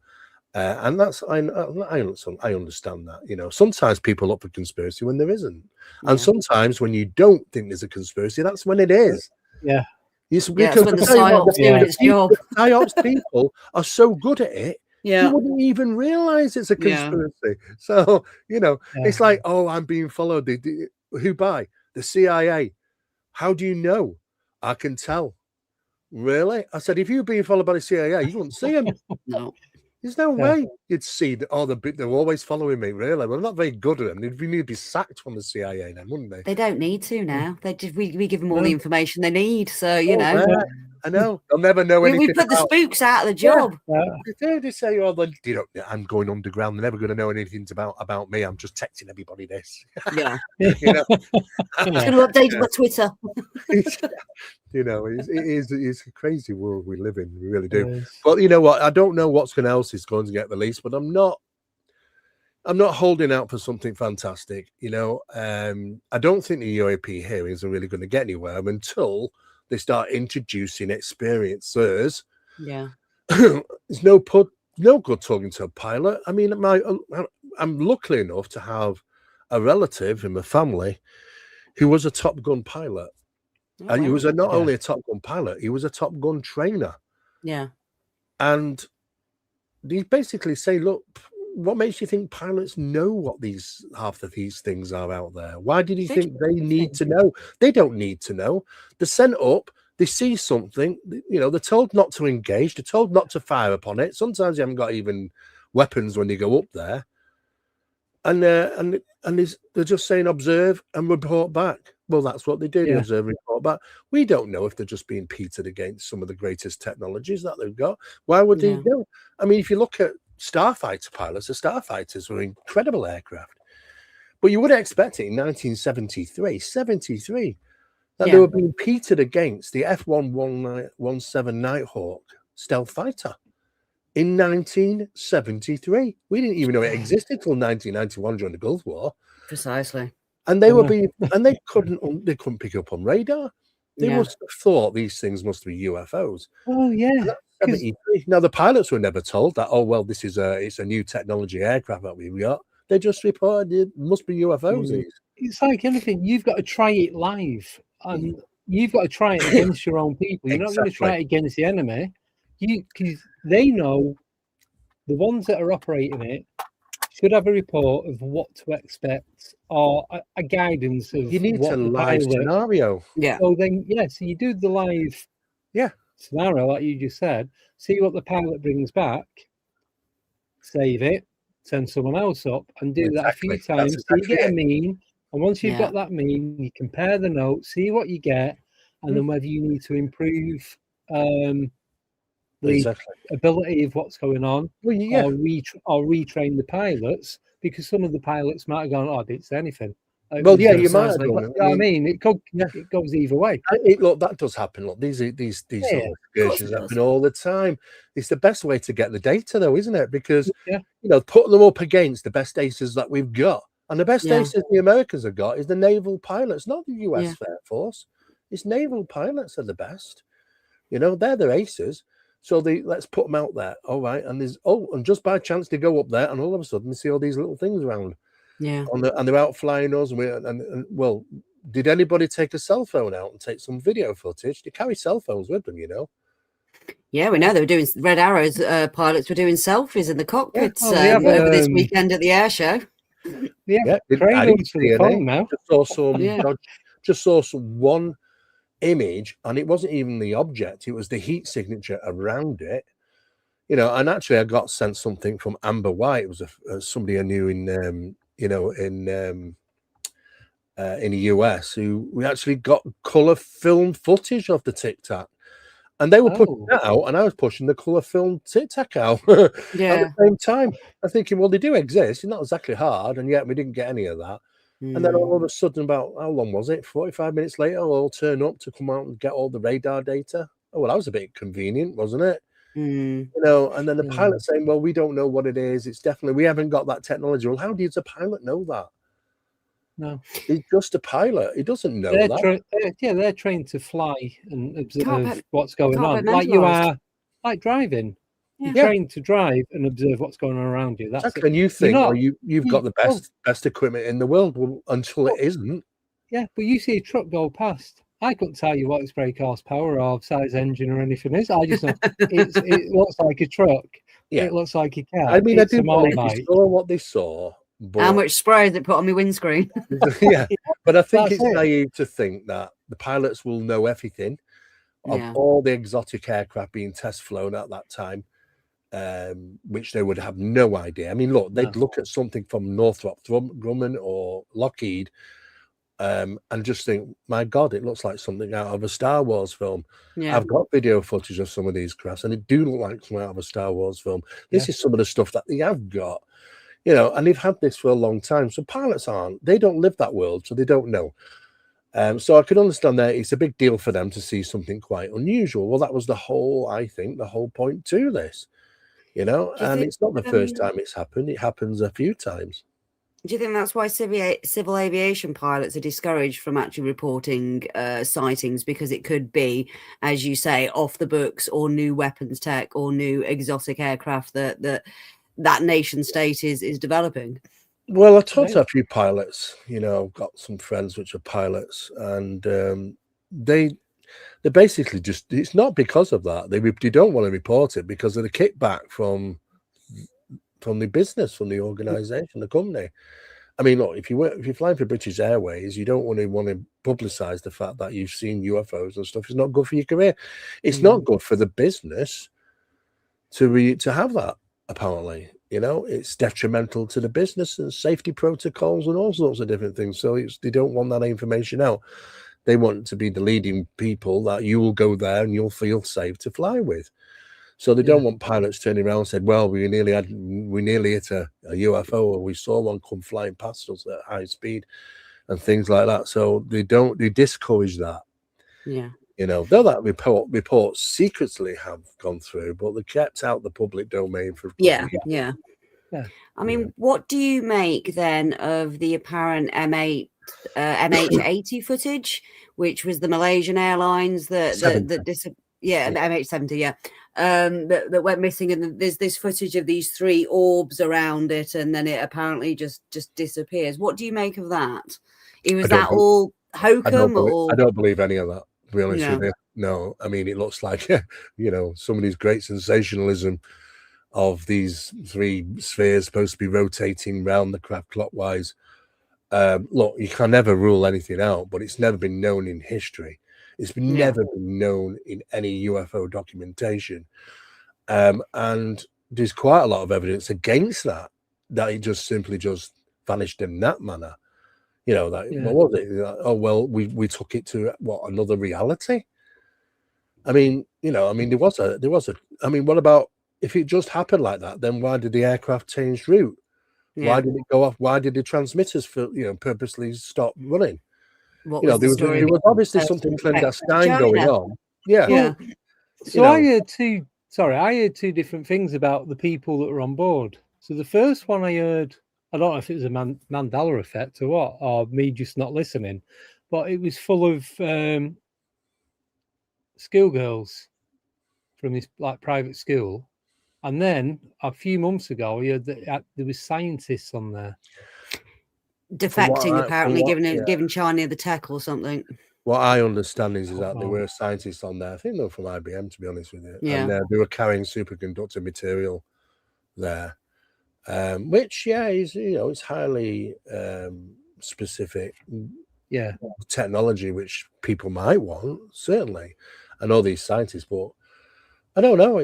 And that's I understand that. Sometimes people look for conspiracy when there isn't, and sometimes when you don't think there's a conspiracy, that's when it is. Yeah. Because when the psyops doing its job. The psyops people are so good at it, you wouldn't even realize it's a conspiracy. So it's like, oh, I'm being followed. Who by? The CIA. How do you know? I can tell. Really? I said, if you're being followed by the CIA, you wouldn't see them. No. There's no way you'd see that. Oh, they're always following me. Really? Well, I'm not very good at them. They'd need to be sacked from the CIA, then, wouldn't they? They don't need to now. They just we give them all the information they need. So I know. They'll never know anything. We put the spooks out of the job. They say, "Oh, I'm going underground. They're never going to know anything about me. I'm just texting everybody this." Yeah. It's going to update my Twitter. It's a crazy world we live in. We really do. But you know what? I don't know what else is going to get released, but I'm not holding out for something fantastic. I don't think the UAP hearings are really going to get anywhere until they start introducing experiencers. Yeah. There's no good talking to a pilot. I mean, I'm lucky enough to have a relative in my family who was a Top Gun pilot. And he was not only a Top Gun pilot, he was a Top Gun trainer. Yeah. And they basically say, look, what makes you think pilots know what half of these things are out there? Why did you think they need to know? They don't need to know. They're sent up, they see something, they're told not to engage, they're told not to fire upon it. Sometimes you haven't got even weapons when you go up there. And they're just saying observe and report back. Well, that's what they do. They observe and report back. We don't know if they're just being pitted against some of the greatest technologies that they've got. Why would they know? I mean, if you look at starfighter pilots, the starfighters were incredible aircraft. But you wouldn't expect it in 1973, that they were being pitted against the F-117 Nighthawk stealth fighter. In 1973, we didn't even know it existed till 1991 during the Gulf War. Precisely. And they they couldn't pick up on radar. They must have thought these things must be UFOs. Oh yeah. Now the pilots were never told that. Oh well, it's a new technology aircraft that we've got. They just reported it must be UFOs. It's like anything. You've got to try it live, and you've got to try it against your own people. You're not going to try it against the enemy. Because they know the ones that are operating it should have a report of what to expect or a guidance of you need a live scenario. Yeah. So then, so you do the live scenario like you just said, see what the pilot brings back, save it, send someone else up, and do that a few times. So you get a mean, and once you've got that mean, you compare the notes, see what you get, and then whether you need to improve the ability of what's going on, or retrain the pilots, because some of the pilots might have gone, "Oh, I didn't say anything." You might have done. I mean, it goes either way. Look, that does happen. Look, these excursions happen all the time. It's the best way to get the data, though, isn't it? Because put them up against the best aces that we've got, and the best aces the Americans have got is the naval pilots, not the U.S. Air Force. It's naval pilots are the best. They're the aces. So let's put them out there. All right. And and just by chance they go up there and all of a sudden they see all these little things around. Yeah. And they're out flying us. And well, did anybody take a cell phone out and take some video footage? They carry cell phones with them, you know. Yeah, we know they were doing Red Arrow's pilots were doing selfies in the cockpits over this weekend at the air show. Yeah, cradles for the phone now. Just saw some one image, and it wasn't even the object; it was the heat signature around it. You know, and actually, I got sent something from Amber White. It was somebody I knew in the US who we actually got color film footage of the Tic Tac. And they were pushing that out, and I was pushing the colour film Tic Tac out at the same time. I'm thinking, well, they do exist. It's not exactly hard, and yet we didn't get any of that. And then all of a sudden, about how long was it? 45 minutes later, we'll all turn up to come out and get all the radar data. Oh, well, that was a bit convenient, wasn't it? You know, and then the pilot saying, well, we don't know what it is. It's definitely, we haven't got that technology. Well, how does a pilot know that? No, he's just a pilot. He doesn't know that. They're trained to fly and observe what's going on, like you are, like driving. You're trained to drive and observe what's going on around you. That's exactly. And you think, you've got the best equipment in the world, until it isn't. Yeah, but you see a truck go past. I couldn't tell you what its brake horsepower or size engine or anything is. I just know it looks like a truck. Yeah, it looks like a car. I mean, I do believe they saw what they saw. But how much spray they put on my windscreen? But I think it's naive to think that the pilots will know everything of all the exotic aircraft being test flown at that time, which they would have no idea. I mean, look, they'd look at something from Northrop Grumman or Lockheed and just think, my God, it looks like something out of a Star Wars film. I've got video footage of some of these crafts, and it do look like something out of a Star Wars film. This is some of the stuff that they have got. You know, and they've had this for a long time. So pilots they don't live that world, so they don't know. So I can understand that it's a big deal for them to see something quite unusual. Well, that was the whole point to this, you know, and it's not the first time it's happened. It happens a few times. Do you think that's why civil aviation pilots are discouraged from actually reporting sightings? Because it could be, as you say, off the books or new weapons tech or new exotic aircraft that nation state is developing. Well, I talked to a few pilots, you know, I've got some friends which are pilots, and they basically just, it's not because of that. They don't want to report it because of the kickback from the business, from the organization, the company. I mean, look, if you're flying for British Airways, you don't want to publicize the fact that you've seen UFOs and stuff. It's not good for your career. It's not good for the business to have that. Apparently, you know, it's detrimental to the business and safety protocols and all sorts of different things. So they don't want that information out. They want to be the leading people that you will go there and you'll feel safe to fly with. So they don't want pilots turning around and said, well, we nearly hit a UFO, or we saw one come flying past us at high speed and things like that. So they discourage that. Yeah. You know, though that reports secretly have gone through, but they kept out the public domain for yeah. I mean, what do you make then of the apparent MH80 footage, which was the Malaysian Airlines MH70, that went missing, and there's this footage of these three orbs around it, and then it apparently just disappears. What do you make of that? Was that all hokum? I don't believe any of that. To be honest with you, no. I mean, it looks like you know, somebody's great sensationalism of these three spheres supposed to be rotating round the craft clockwise. Look, you can never rule anything out, but it's never been known in history. It's never been known in any UFO documentation, and there's quite a lot of evidence against that it just simply vanished in that manner. You know, that what was it? Oh well, we took it to another reality. I mean, you know, I mean, there was a. I mean, what about if it just happened like that? Then why did the aircraft change route? Yeah. Why did it go off? Why did the transmitters purposely stop running? There was obviously something clandestine going on. Yeah. So I heard two different things about the people that were on board. So the first one I heard, I don't know if it was a Mandela effect or what, or me just not listening, but it was full of schoolgirls from this private school. And then a few months ago, I heard that there was scientists on there. defecting, apparently, giving China the tech or something. What I understand is that there were scientists on there. I think they were from IBM, to be honest with you. Yeah. And they were carrying superconductor material there, which, is, it's highly specific technology, which people might want, certainly. I know these scientists, but I don't know.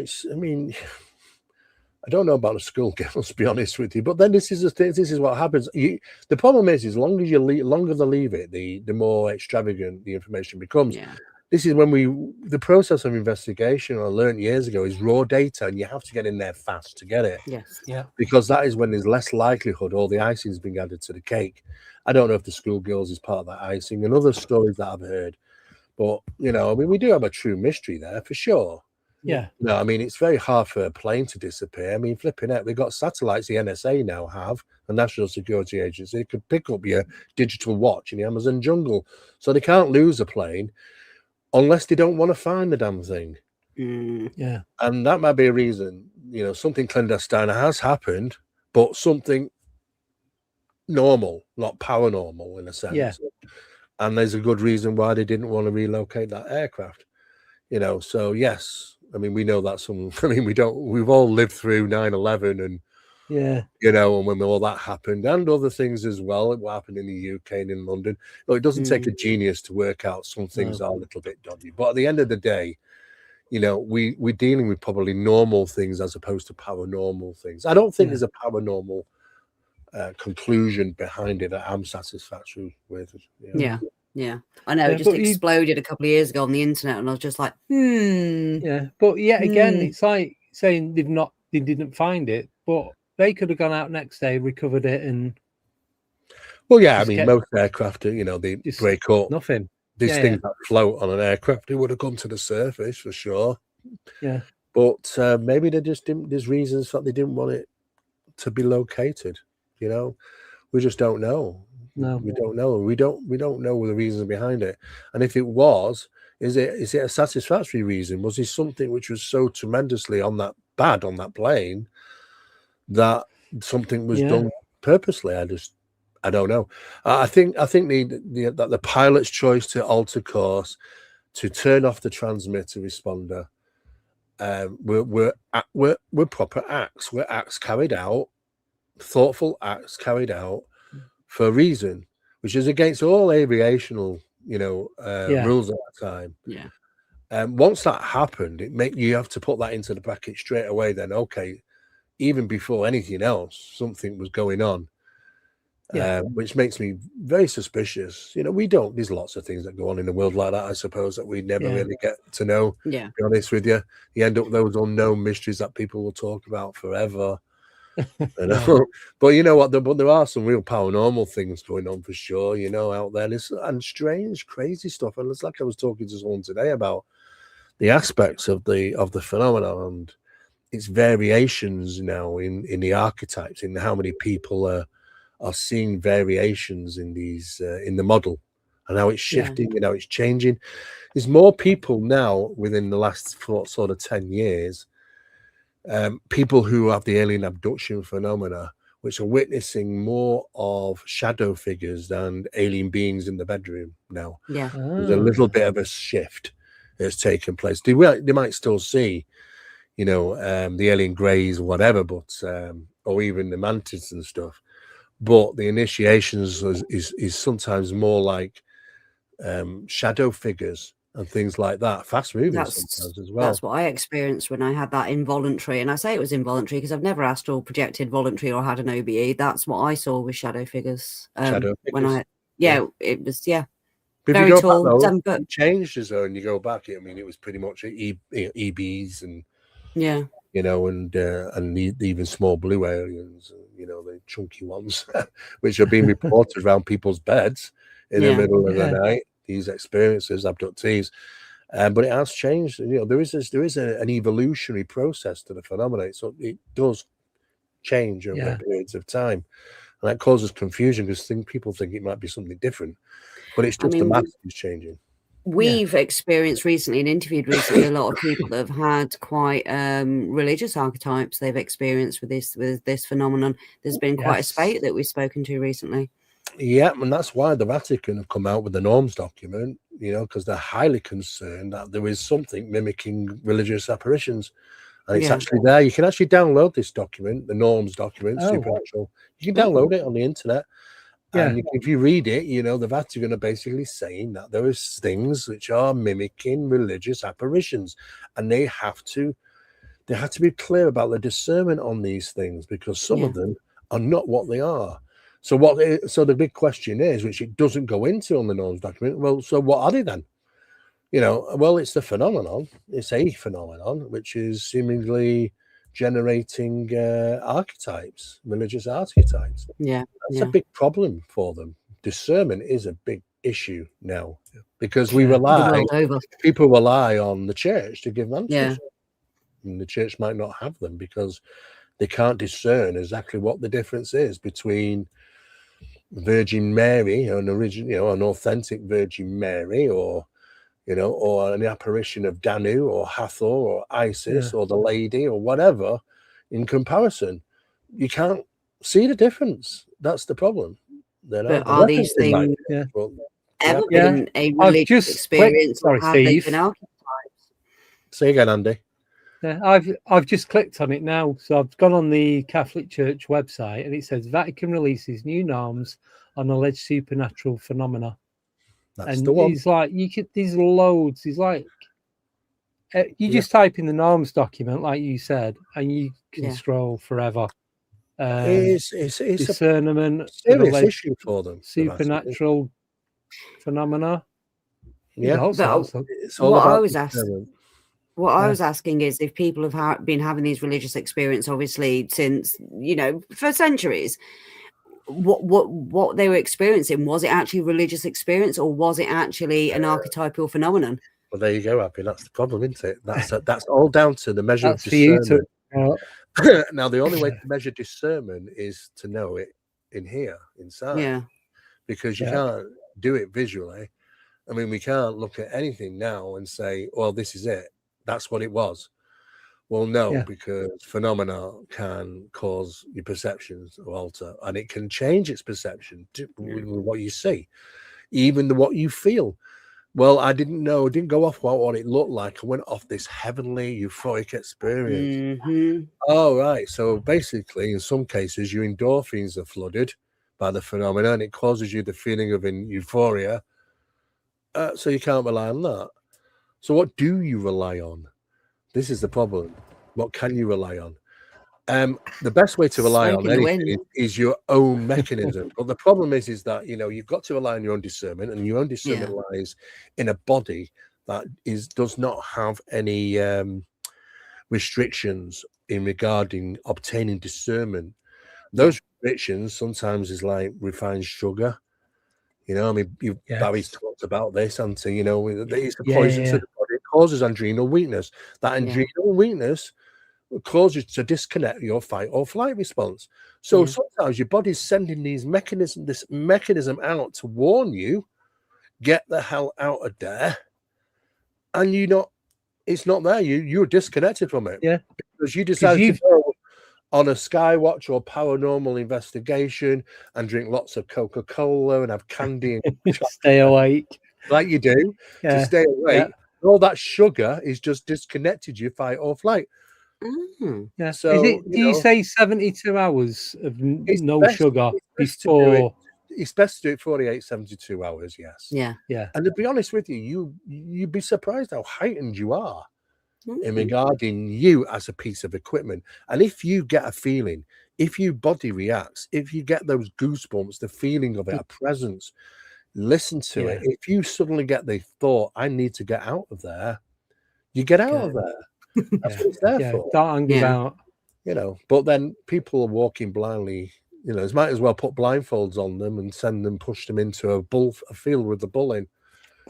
I don't know about the schoolgirls, to be honest with you. But then this is what happens. The problem is longer they leave it, the more extravagant the information becomes. Yeah. This is when the process of investigation, I learned years ago, is raw data, and you have to get in there fast to get it. Yes. Yeah. Because that is when there's less likelihood all the icing's been added to the cake. I don't know if the schoolgirls is part of that icing and other stories that I've heard. But, we do have a true mystery there for sure. Yeah. No, it's very hard for a plane to disappear. Flipping out, we've got satellites the NSA now have, the National Security Agency. It could pick up your digital watch in the Amazon jungle. So they can't lose a plane unless they don't want to find the damn thing. Yeah. And that might be a reason, something clandestine has happened, but something normal, not paranormal in a sense. Yeah. And there's a good reason why they didn't want to relocate that aircraft. So yes. We know that we've all lived through 9/11 and, and when all that happened and other things as well, what happened in the UK and in London. It doesn't take a genius to work out some things are a little bit dodgy. But at the end of the day, we're dealing with probably normal things as opposed to paranormal things. I don't think there's a paranormal conclusion behind it that I'm satisfactory with. Yeah, I know. It just exploded a couple of years ago on the internet, and I was just like, Yeah, but yet again, it's like saying they didn't find it, but they could have gone out next day, recovered it, and. Well, most aircraft, they break up. Nothing. These things that float on an aircraft, it would have come to the surface for sure. Yeah, but maybe they just didn't. There's reasons that they didn't want it to be located. We just don't know. No, we don't know. We don't know the reasons behind it. And if it was, is it a satisfactory reason? Was there something which was so tremendously on that plane that something was done purposely? I don't know. I think the pilot's choice to alter course, to turn off the transmitter responder, were proper acts. Were acts carried out, thoughtful acts carried out for a reason, which is against all aviational, rules at that time. Yeah. Once that happened, you have to put that into the bracket straight away. Then, okay, even before anything else, something was going on, which makes me very suspicious. There's lots of things that go on in the world like that, I suppose, that we never really get to know. Yeah. To be honest with you, you end up those unknown mysteries that people will talk about forever. But you know what? There are some real paranormal things going on for sure. Out there, and strange, crazy stuff. And it's like I was talking to someone today about the aspects of the phenomenon and its variations now in the archetypes, in how many people are seeing variations in these in the model, and how it's shifting, it's changing. There's more people now within the last sort of 10 years. People who have the alien abduction phenomena, which are witnessing more of shadow figures than alien beings in the bedroom now. Yeah. There's a little bit of a shift that's taken place. They might still see, the alien greys or whatever, but or even the mantids and stuff. But the initiations is sometimes more like shadow figures and things like that, fast moving sometimes as well. That's what I experienced when I had that involuntary, and I say it was involuntary because I've never astral projected voluntary or had an OBE. That's what I saw with shadow figures. When it was very tall, 7 foot. It changed as though, and you go back. It was pretty much EBs and and even small blue aliens, the chunky ones, which are being reported around people's beds in the middle of the night. These experiences, abductees, but it has changed. There is an evolutionary process to the phenomenon, so it does change over periods of time, and that causes confusion because people think it might be something different, but it's just the mass is changing. We've experienced recently and interviewed recently a lot of people that have had quite religious archetypes they've experienced with this phenomenon. There's been quite a spate that we've spoken to recently. Yeah, and that's why the Vatican have come out with the norms document, because they're highly concerned that there is something mimicking religious apparitions. And it's actually there. You can actually download this document, the norms document, supernatural. You can download it on the internet. And if you read it, the Vatican are basically saying that there is things which are mimicking religious apparitions. And they have to be clear about the discernment on these things, because some of them are not what they are. So the big question is, which it doesn't go into on the norms document, well, so what are they then? Well, it's the phenomenon. It's a phenomenon which is seemingly generating archetypes, religious archetypes. That's a big problem for them. Discernment is a big issue now, because people rely on the church to give answers. And the church might not have them because they can't discern exactly what the difference is between Virgin Mary, an original, an authentic Virgin Mary, or an apparition of Danu or Hathor or Isis or the Lady or whatever. In comparison, you can't see the difference. That's the problem. But are these things ever been a religious experience, or have they been archetypes? Say again, Andy. Yeah, I've just clicked on it now. So I've gone on the Catholic Church website, and it says Vatican releases new norms on alleged supernatural phenomena. That's the one. It's like there's loads. It's like you just type in the norms document, like you said, and you can scroll forever. It's discernment, a serious issue for them. Supernatural phenomena. Yeah, it's all about what I was asking is, if people have been having these religious experiences, obviously since for centuries, what they were experiencing, was it actually a religious experience, or was it actually an archetypal phenomenon? Well, there you go, Abby. That's the problem, isn't it? That's all down to the measure of discernment. Now, the only way to measure discernment is to know it in here, inside. Because you can't do it visually. I mean, we can't look at anything now and say, well, this is it. That's what it was. Well, no, because phenomena can cause your perceptions to alter, and it can change its perception to what you see, even what you feel. Well, I didn't know, didn't go off what it looked like. I went off this heavenly, euphoric experience. Oh, right. So basically, in some cases, your endorphins are flooded by the phenomena, and it causes you the feeling of euphoria. So you can't rely on that. So what do you rely on? This is the problem. What can you rely on? The best way to rely on anything is your own mechanism. But the problem is that, you've got to rely on your own discernment, and your own discernment lies in a body that does not have any restrictions in regarding obtaining discernment. Those restrictions sometimes is like refined sugar. Barry's talked about this, and it's a poison to the body. It causes adrenal weakness. That adrenal weakness causes you to disconnect your fight or flight response. So sometimes your body's sending this mechanism out to warn you, get the hell out of there, and it's not there. You're disconnected from it. Because you decided to go on a Skywatch or paranormal investigation and drink lots of Coca-Cola and have candy and stay awake like you do to stay awake. All that sugar is just disconnected you fight or flight. So do you say 72 hours of no sugar before? It's best to do it 48, 72 hours. Yes. Yeah. And to be honest with you, you'd be surprised how heightened you are in regarding you as a piece of equipment. And if you get a feeling, if your body reacts, if you get those goosebumps, the feeling of it, a presence, listen to it. If you suddenly get the thought, I need to get out of there, you get out of there. That's what it's there for. Don't give out. But then people are walking blindly. They might as well put blindfolds on them and push them into a field with the bull in.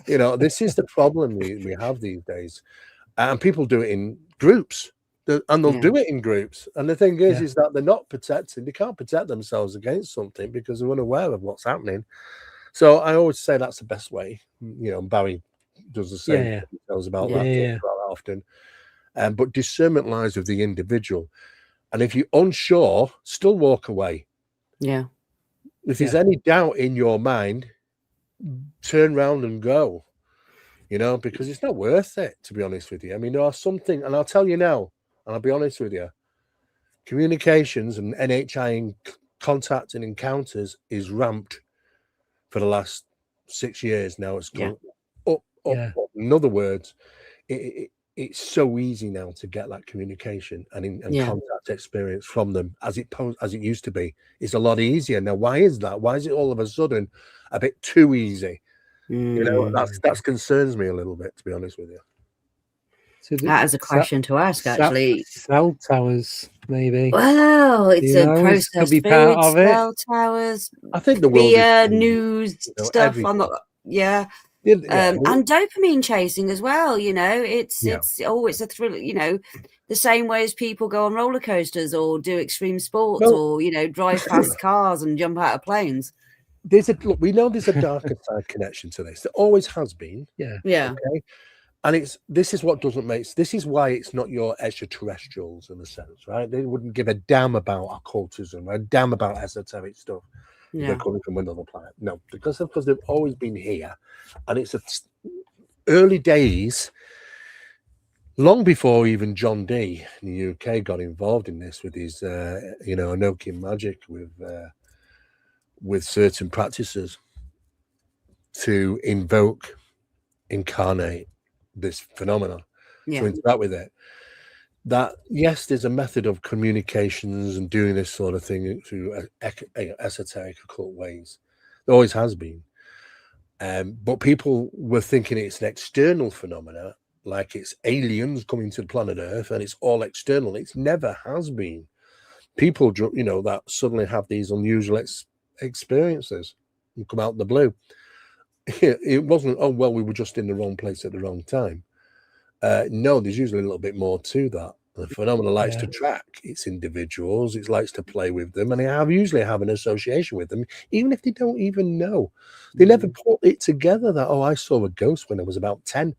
This is the problem we have these days. And people do it in groups, and they'll do it in groups. And the thing is that they're not protected. They can't protect themselves against something because they're unaware of what's happening. So I always say that's the best way. Barry does the same. He tells about that often. But discernment lies with the individual. And if you're unsure, still walk away. Yeah. If there's any doubt in your mind, turn round and go. You know, because it's not worth it, to be honest with you. I mean, there are something, and I'll tell you now, and I'll be honest with you, communications and NHI contact and encounters is ramped for the last 6 years now. It's gone up. In other words, it's so easy now to get that communication and contact experience from them as it used to be. It's a lot easier now. Why is that? Why is it all of a sudden a bit too easy? You know, that concerns me a little bit, to be honest with you. So that is a question to ask, actually. Cell towers, maybe. Well, it's a processed could be food, part of it. cell towers. I think the world news stuff. Everything. I'm not. And dopamine chasing as well. You know, it's a thrill. You know, the same way as people go on roller coasters or do extreme sports or drive fast cars and jump out of planes. We know there's a darker side connection to this. There always has been. Yeah. Okay? And this is what doesn't make. This is why it's not your extraterrestrials in a sense, right? They wouldn't give a damn about occultism, a damn about esoteric stuff. They're coming from another planet. No, because they've always been here, and it's early days, long before even John Dee in the UK got involved in this with his, Enochian magic with certain practices to incarnate this phenomenon, to interact with it. That, yes, there's a method of communications and doing this sort of thing through esoteric occult ways. There always has been. But people were thinking it's an external phenomena, like it's aliens coming to the planet Earth and it's all external. It never has been. People, that suddenly have these unusual experiences and come out of the blue. It wasn't, we were just in the wrong place at the wrong time. No, there's usually a little bit more to that. The phenomena likes to track its individuals. It likes to play with them, and they usually have an association with them, even if they don't even know. They never put it together that, I saw a ghost when I was about 10,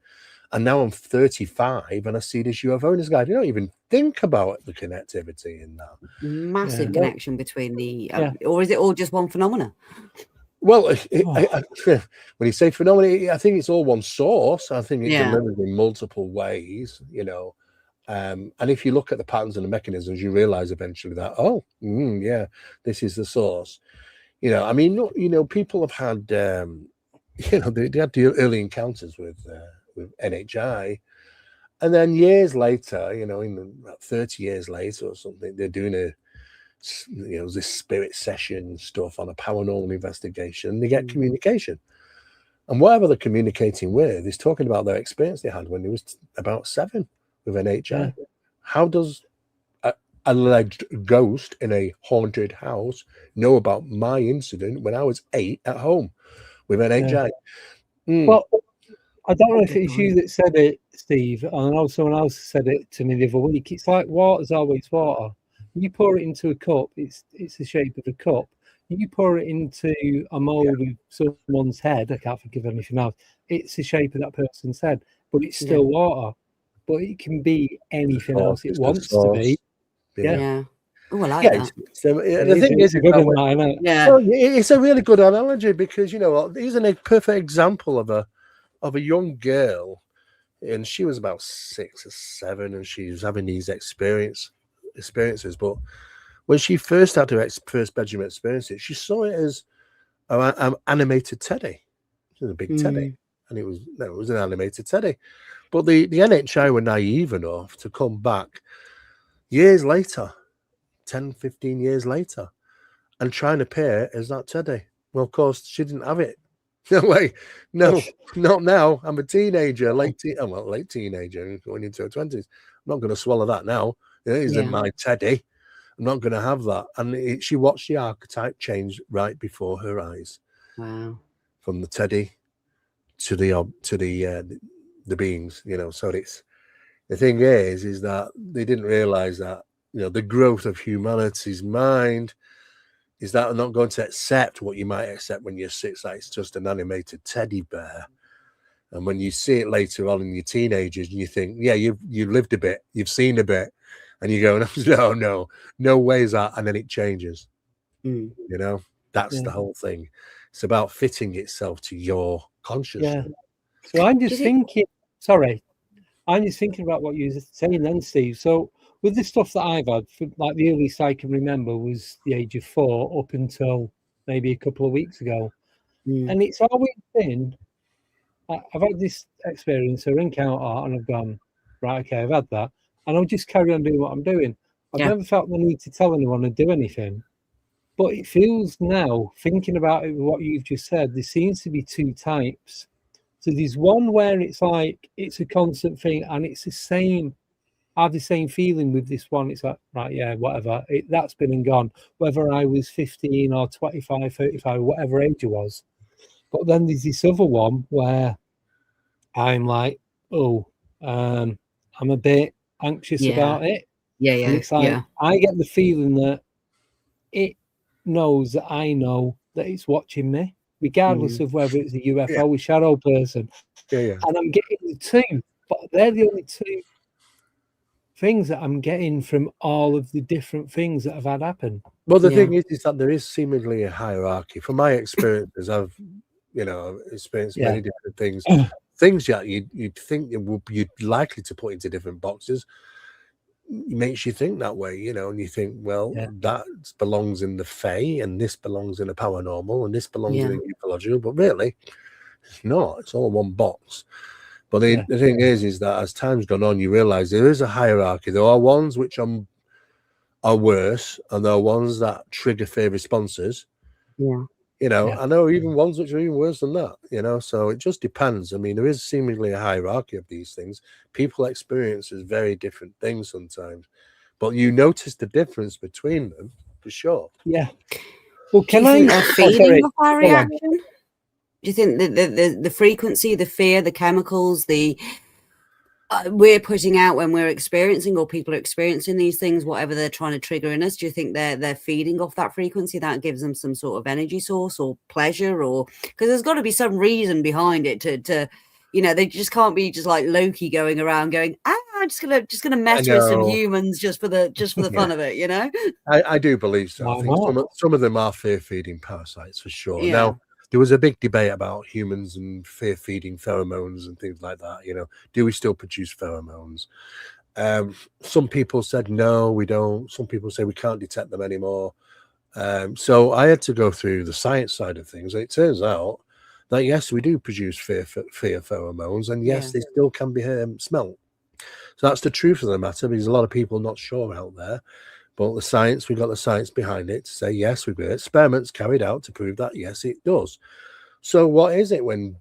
and now I'm 35, and I see this UFO in the sky. They don't even think about the connectivity in that. Massive connection between the, or is it all just one phenomena? Well, when you say phenomena, I think it's all one source. I think it delivers in multiple ways, and if you look at the patterns and the mechanisms, you realize eventually that, this is the source. I mean, people have had, they had the early encounters with NHI, and then years later, about 30 years later or something, they're doing this spirit session stuff on a paranormal investigation. They get communication, and whatever they're communicating with is talking about their experience they had when they was about 7 with NHI. How does an alleged ghost in a haunted house know about my incident when I was 8 at home with NHI? Well, I don't know if it's you that said it, Steve. I know someone else said it to me the other week. It's like water's always water. You pour it into a cup, it's the shape of a cup. You pour it into a mold of someone's head, I can't think of anything else, it's the shape of that person's head, but it's still water. But it can be anything else it wants to be. Oh, I like that. The thing is, it's a really good analogy because, here's a perfect example of a young girl, and she was about 6 or 7, and she was having these experiences. But when she first had her first bedroom experiences, she saw it as an animated teddy. It was a big teddy, and it was an animated teddy. But the NHI were naive enough to come back years later, 10, 15 years later, and try and appear as that teddy. Well, of course, she didn't have it. No way. No, not now. I'm a teenager, late teenager, going into her 20s. I'm not going to swallow that now. It isn't my teddy. I'm not going to have that. And she watched the archetype change right before her eyes. Wow. From the teddy to the beings, So it's the thing is that they didn't realize that the growth of humanity's mind is that they're not going to accept what you might accept when you're 6, like it's just an animated teddy bear. And when you see it later on in your teenagers, and you think, you've lived a bit, you've seen a bit, and you go, no way is that, and then it changes. That's the whole thing. It's about fitting itself to your consciousness. So I'm just thinking, I'm just thinking about what you were saying then, Steve. So with the stuff that I've had, like the earliest I can remember was the age of 4 up until maybe a couple of weeks ago. And it's always been, I've had this experience or encounter, and I've gone, right, okay, I've had that, and I'll just carry on doing what I'm doing. I've never felt the need to tell anyone or do anything. But it feels now, thinking about it, what you've just said, there seems to be 2 types. So there's one where it's like, it's a constant thing, and it's the same. I have the same feeling with this one. It's like, right, yeah, whatever. That's been and gone. Whether I was 15 or 25, 35, whatever age I was. But then there's this other one where I'm like, I'm a bit anxious about it. And it's like, I get the feeling that it knows that I know that it's watching me, regardless of whether it's a UFO, a shadow person. And I'm getting the 2, but they're the only 2 things that I'm getting from all of the different things that have had happen. Well, the thing is that there is seemingly a hierarchy. From my experiences, I've experienced many different things. Things that you'd think you'd likely to put into different boxes. It makes you think that way, and you think, well, that belongs in the Fae, and this belongs in the paranormal, and this belongs in the ufological, but really, it's not. It's all one box. But the thing is that as time's gone on, you realize there is a hierarchy. There are ones which are worse, and there are ones that trigger fear responses. I know even ones which are even worse than that, so it just depends. I mean, there is seemingly a hierarchy of these things. People experience very different things sometimes, but you notice the difference between them for sure. Well, can I they're feeding off our reaction? Do you think the frequency, the fear, the chemicals, we're putting out when we're experiencing, or people are experiencing these things, whatever they're trying to trigger in us, do you think they're feeding off that frequency that gives them some sort of energy source or pleasure? Or because there's got to be some reason behind it to they just can't be just like Loki going around going, I'm just gonna mess with some humans just for the fun of it, I do believe so. I think some of them are fear feeding parasites for sure. Now, there was a big debate about humans and fear-feeding pheromones and things like that. Do we still produce pheromones? Some people said, no, we don't. Some people say we can't detect them anymore. So I had to go through the science side of things. And it turns out that, yes, we do produce fear pheromones, and yes, they still can be smelt. So that's the truth of the matter, because a lot of people are not sure out there. But the science, we've got the science behind it to say, yes, we've got experiments carried out to prove that, yes, it does. So what is it when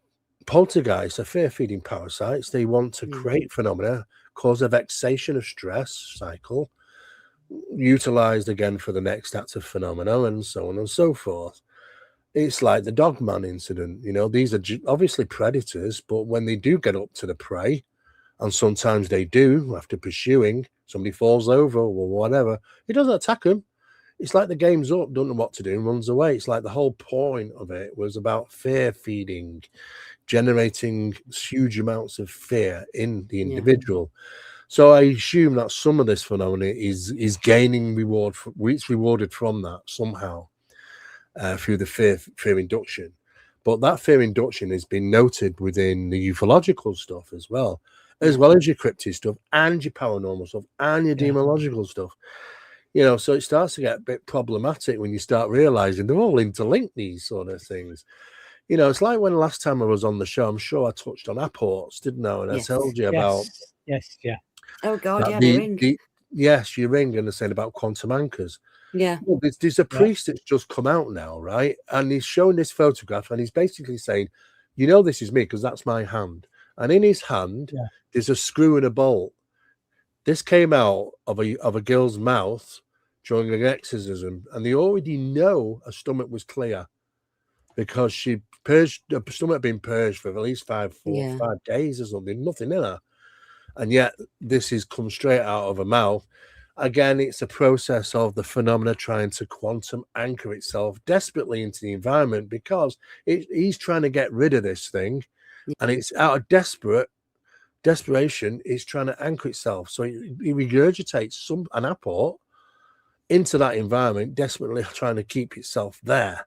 poltergeists are fear-feeding parasites? They want to create phenomena, cause a vexation of stress cycle, utilized again for the next active phenomena, and so on and so forth. It's like the Dogman incident. These are obviously predators, but when they do get up to the prey, and sometimes they do, after pursuing, somebody falls over or whatever, it doesn't attack them. It's like the game's up, doesn't know what to do, and runs away. It's like the whole point of it was about fear feeding, generating huge amounts of fear in the individual. So I assume that some of this phenomena is gaining reward. It's rewarded from that somehow through the fear induction. But that fear induction has been noted within the ufological stuff as well as your cryptid stuff and your paranormal stuff and your demonological stuff. So it starts to get a bit problematic when you start realizing they're all interlinked, these sort of things. It's like when last time I was on the show, I'm sure I touched on apports, didn't I? And I told you about... Oh, God, your ring. Yes, your ring, and I said about quantum anchors. Well, there's a priest that's just come out now, right? And he's showing this photograph, and he's basically saying, this is me, because that's my hand. And in his hand, there's a screw and a bolt. This came out of a girl's mouth during an exorcism, and they already know her stomach was clear because her stomach had been purged for at least 5 days or something, nothing in her. And yet this has come straight out of her mouth. Again, it's a process of the phenomena trying to quantum anchor itself desperately into the environment, because he's trying to get rid of this thing, and it's out of desperation, it's trying to anchor itself. So he regurgitates an apport into that environment, desperately trying to keep itself there.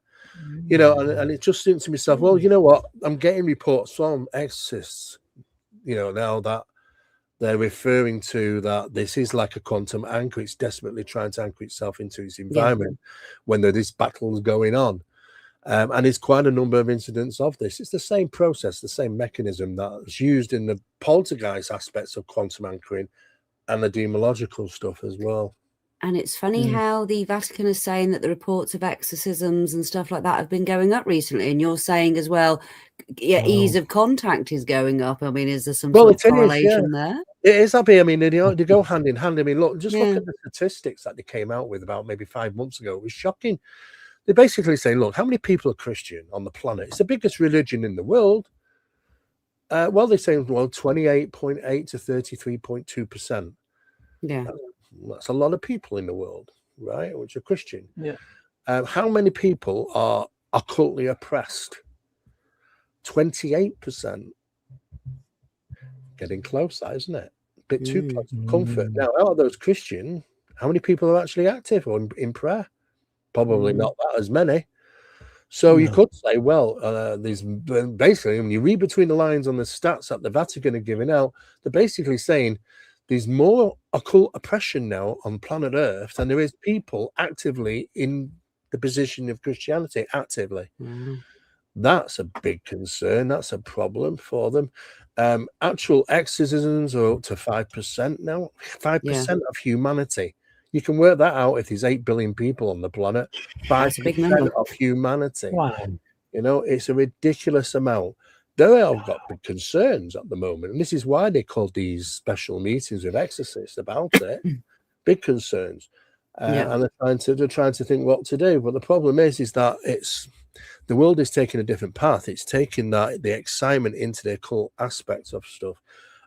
You know, and it just seemed to myself, well, you know what? I'm getting reports from exorcists, you know, now that they're referring to that this is like a quantum anchor. It's desperately trying to anchor itself into its environment when this battle's going on. And it's quite a number of incidents of this. It's the same process, the same mechanism that's used in the poltergeist aspects of quantum anchoring and the demological stuff as well. And it's funny how the Vatican is saying that the reports of exorcisms and stuff like that have been going up recently. And you're saying as well, ease of contact is going up. I mean, is there some sort of correlation there? It is, Abbie. I mean, they go hand in hand. I mean, look at the statistics that they came out with about maybe 5 months ago. It was shocking. They basically say, look, how many people are Christian on the planet? It's the biggest religion in the world. Well, they're saying, 28.8 to 33.2%. Yeah. That's a lot of people in the world, right? Which are Christian. Yeah. How many people are occultly oppressed? 28%. Getting close, that, isn't it? A bit too close for comfort. Now, out of those Christian, how many people are actually active or in prayer? Probably not that as many. So you could say, well, there's basically, when you read between the lines on the stats that the Vatican are giving out, they're basically saying there's more occult oppression now on planet Earth than there is people actively in the position of Christianity, actively. That's a big concern. That's a problem for them. Actual exorcisms are up to 5% now. 5% of humanity. You can work that out if there's 8 billion people on the planet. 5% of humanity. Wow. You know, it's a ridiculous amount. They have got big concerns at the moment, and this is why they called these special meetings with exorcists about it. Big concerns, and they're trying to think what to do. But the problem is that the world is taking a different path. It's taking the excitement into the occult aspects of stuff,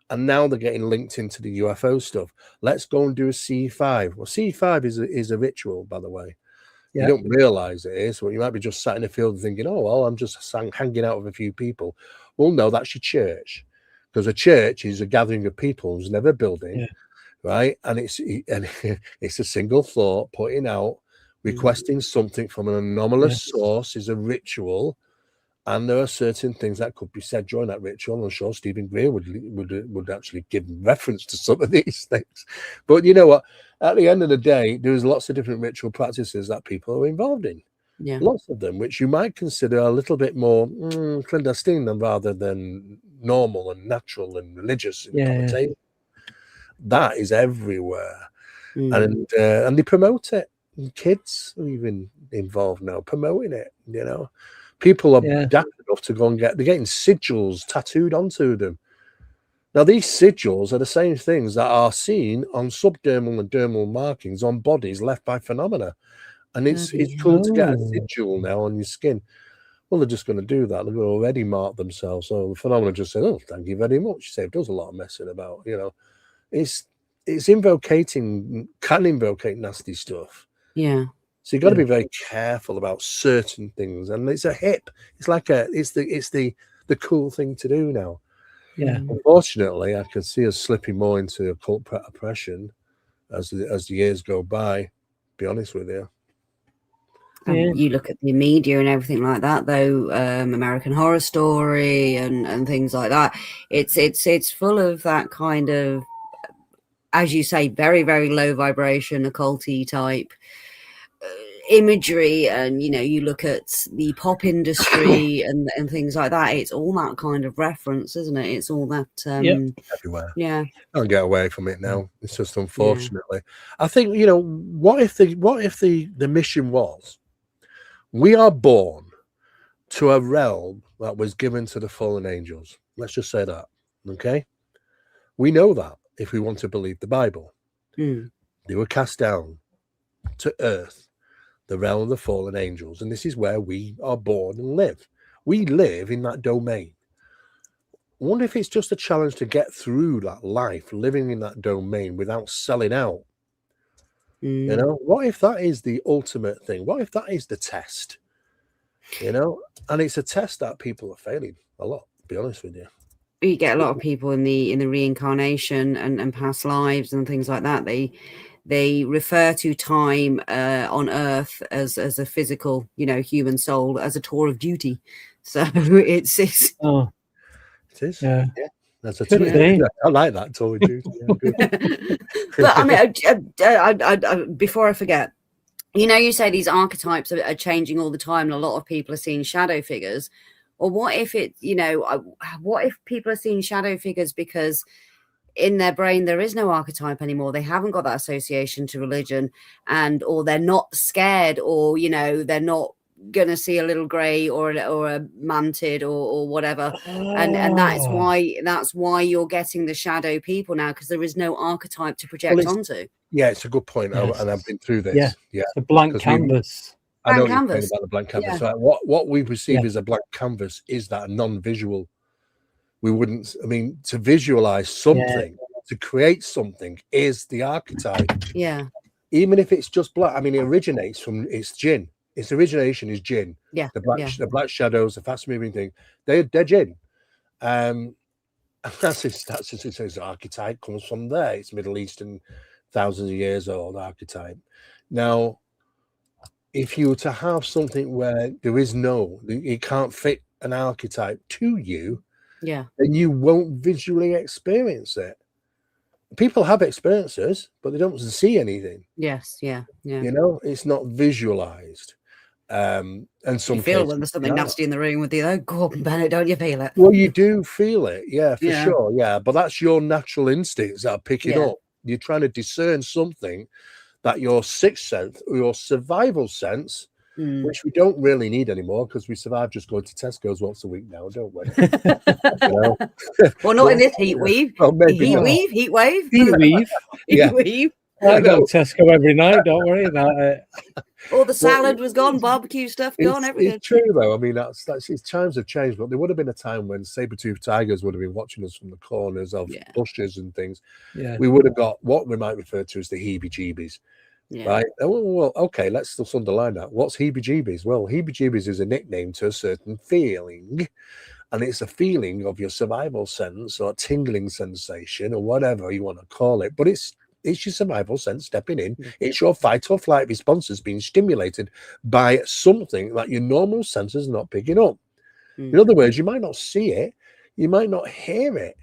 and now they're getting linked into the UFO stuff. Let's go and do a C5. Well, C5 is a ritual, by the way. You don't realize it is. Well, you might be just sat in a field and thinking, oh, well, I'm just hanging out with a few people. Well, no, that's your church, because a church is a gathering of people who's never a building, right? And it's a single thought putting out, requesting something from an anomalous source is a ritual. And there are certain things that could be said during that ritual. I'm sure Stephen Greer would actually give reference to some of these things. But you know what? At the end of the day, there's lots of different ritual practices that people are involved in. Yeah. Lots of them, which you might consider a little bit more clandestine rather than normal and natural and religious. That is everywhere. And they promote it. And kids are even involved now, promoting it, you know. People are daft enough to go and they're getting sigils tattooed onto them. Now, these sigils are the same things that are seen on subdermal and dermal markings on bodies left by phenomena. And it's cool to get a sigil now on your skin. Well, they're just going to do that. They've already marked themselves. So the phenomena just said, oh, thank you very much. Saved us a lot of messing about, you know. It's can invocate nasty stuff. Yeah. So you've got to be very careful about certain things, and it's a hip. It's like it's the cool thing to do now. Yeah. Unfortunately, I can see us slipping more into occult oppression as the years go by. Be honest with you. You look at the media and everything like that, though. American Horror Story and things like that. It's full of that kind of, as you say, very very low vibration, occulty type imagery. And you know, you look at the pop industry and things like that, it's all that kind of reference, isn't it? It's all that everywhere. Yeah, can't get away from it now. It's just unfortunately. I think, you know, what if the mission was, we are born to a realm that was given to the fallen angels. Let's just say that. Okay, we know that if we want to believe the Bible, they were cast down to earth, the realm of the fallen angels, and this is where we are born and live. We live in that domain. I wonder if it's just a challenge to get through that life living in that domain without selling out. You know, what if that is the ultimate thing? What if that is the test? You know, and it's a test that people are failing a lot, to be honest with you. You get a lot of people in the reincarnation and past lives and things like that. they refer to time on Earth as a physical, human soul, as a tour of duty. So it's it is. Yeah. That's a tour. Yeah. I like that tour of duty. But I mean, I before I forget, you say these archetypes are changing all the time, and a lot of people are seeing shadow figures. Or what if what if people are seeing shadow figures because in their brain there is no archetype anymore? They haven't got that association to religion, or they're not scared, or they're not gonna see a little grey or a mantid or whatever. And that's why you're getting the shadow people now, because there is no archetype to project onto. Yeah, it's a good point. And I've been through this. Yeah, it's a blank canvas. I know you're saying about the blank canvas. Yeah. Right? What we perceive as a blank canvas is that non-visual. We wouldn't. I mean, to visualize something, to create something, is the archetype. Yeah. Even if it's just black. I mean, it originates from its jinn. Its origination is jinn. Yeah. The black shadows, the fast moving thing. They're jinn. That's its archetype comes from there. It's Middle Eastern, thousands of years old archetype. Now, if you were to have something where it can't fit an archetype to you, then you won't visually experience it. People have experiences, but they don't see anything. Yes, yeah. It's not visualized. And some you feel when there's something nasty in the room with you, though. Go up, Bennett, don't you feel it? Well, you do feel it, for sure, but that's your natural instincts that are picking up. You're trying to discern something that your sixth sense or your survival sense, which we don't really need anymore because we survive just going to Tesco's once a week now, don't we? Well, not in this heat wave. Well, maybe heat wave. I go to Tesco every night. Don't worry about it. All the salad was gone, barbecue stuff gone, everything. It's true though. I mean, that's times have changed, but there would have been a time when saber-toothed tigers would have been watching us from the corners of bushes and things. Yeah, we would have got what we might refer to as the heebie-jeebies. Yeah. Right. Well, okay, let's just underline that. What's heebie-jeebies? Well, heebie-jeebies is a nickname to a certain feeling, and it's a feeling of your survival sense or tingling sensation or whatever you want to call it. But it's your survival sense stepping in. It's your fight or flight responses being stimulated by something that your normal senses are not picking up. In other words, you might not see it, you might not hear it,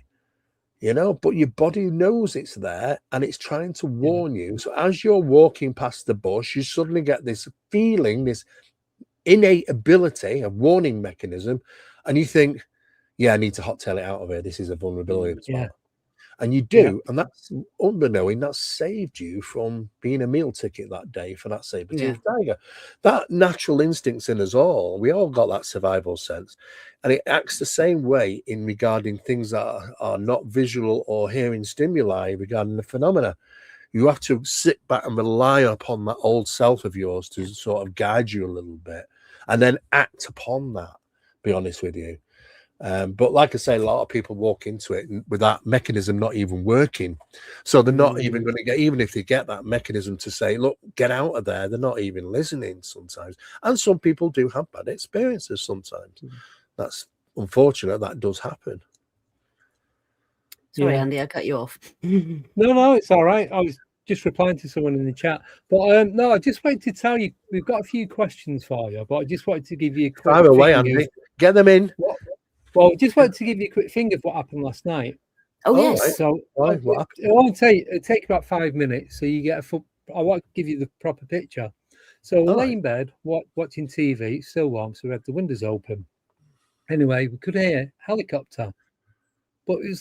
but your body knows it's there and it's trying to warn you. So as you're walking past the bush, you suddenly get this feeling, this innate ability, a warning mechanism, and you think, I need to hot tail it out of here. This is a vulnerability. And you do, and that's unbeknowing, that saved you from being a meal ticket that day for that saber-toothed tiger. That natural instinct's in us all. We all got that survival sense. And it acts the same way in regarding things that are not visual or hearing stimuli regarding the phenomena. You have to sit back and rely upon that old self of yours to sort of guide you a little bit and then act upon that, be honest with you. But like I say, a lot of people walk into it with that mechanism not even working. So they're not even going to get, even if they get that mechanism to say, look, get out of there, they're not even listening sometimes. And some people do have bad experiences sometimes. That's unfortunate. That does happen. Sorry, Andy, I cut you off. No, it's all right. I was just replying to someone in the chat. But no, I just wanted to tell you, we've got a few questions for you, but I just wanted to give you a quick Fire away, Andy. Get them in. Well, just wanted to give you a quick thing of what happened last night. Oh, yes. Right. So it won't take about 5 minutes. So you get I want to give you the proper picture. So we lay in bed, watching TV, it's still warm, so we had the windows open. Anyway, we could hear a helicopter, but it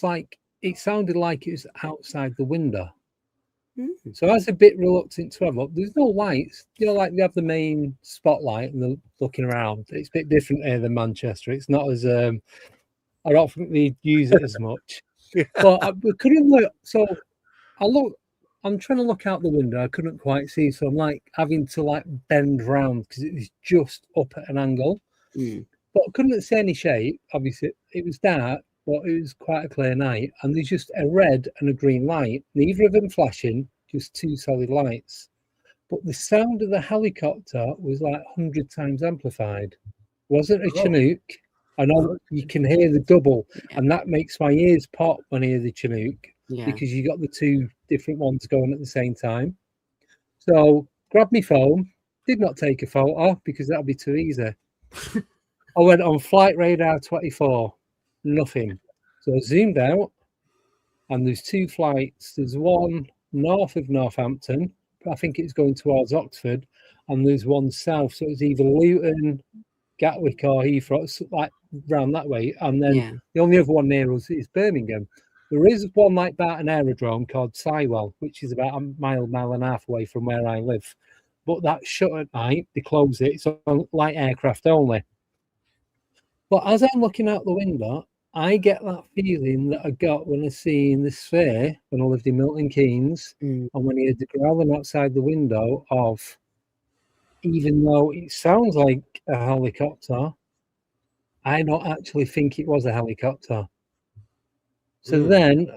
sounded like it was outside the window. So I was a bit reluctant to have up. There's no lights, like we have the main spotlight and they're looking around. It's a bit different here than Manchester. It's not as I don't think they use it as much. But we couldn't look. So I'm trying to look out the window. I couldn't quite see, so I'm having to bend round because it was just up at an angle. But I couldn't see any shape. Obviously, it was dark, but it was quite a clear night, and there's just a red and a green light, neither of them flashing, just two solid lights. But the sound of the helicopter was 100 times amplified. It wasn't a Chinook. I know you can hear the double, and that makes my ears pop when I hear the Chinook, because you got the two different ones going at the same time. So grabbed my phone, did not take a photo because that'd be too easy. I went on flight radar 24, nothing. So I zoomed out, and there's 2 flights. There's one north of Northampton, I think it's going towards Oxford, and there's one south. So it's either Luton, Gatwick, or Heathrow, like round that way. And then the only other one near us is Birmingham. There is one like Barton Aerodrome called Sywell, which is about a mile and a half away from where I live. But that's shut at night. They close it. It's on light aircraft only. But as I'm looking out the window, I get that feeling that I got when I seen the sphere when I lived in Milton Keynes, and when I heard the growling outside the window of, even though it sounds like a helicopter, I don't actually think it was a helicopter. So then,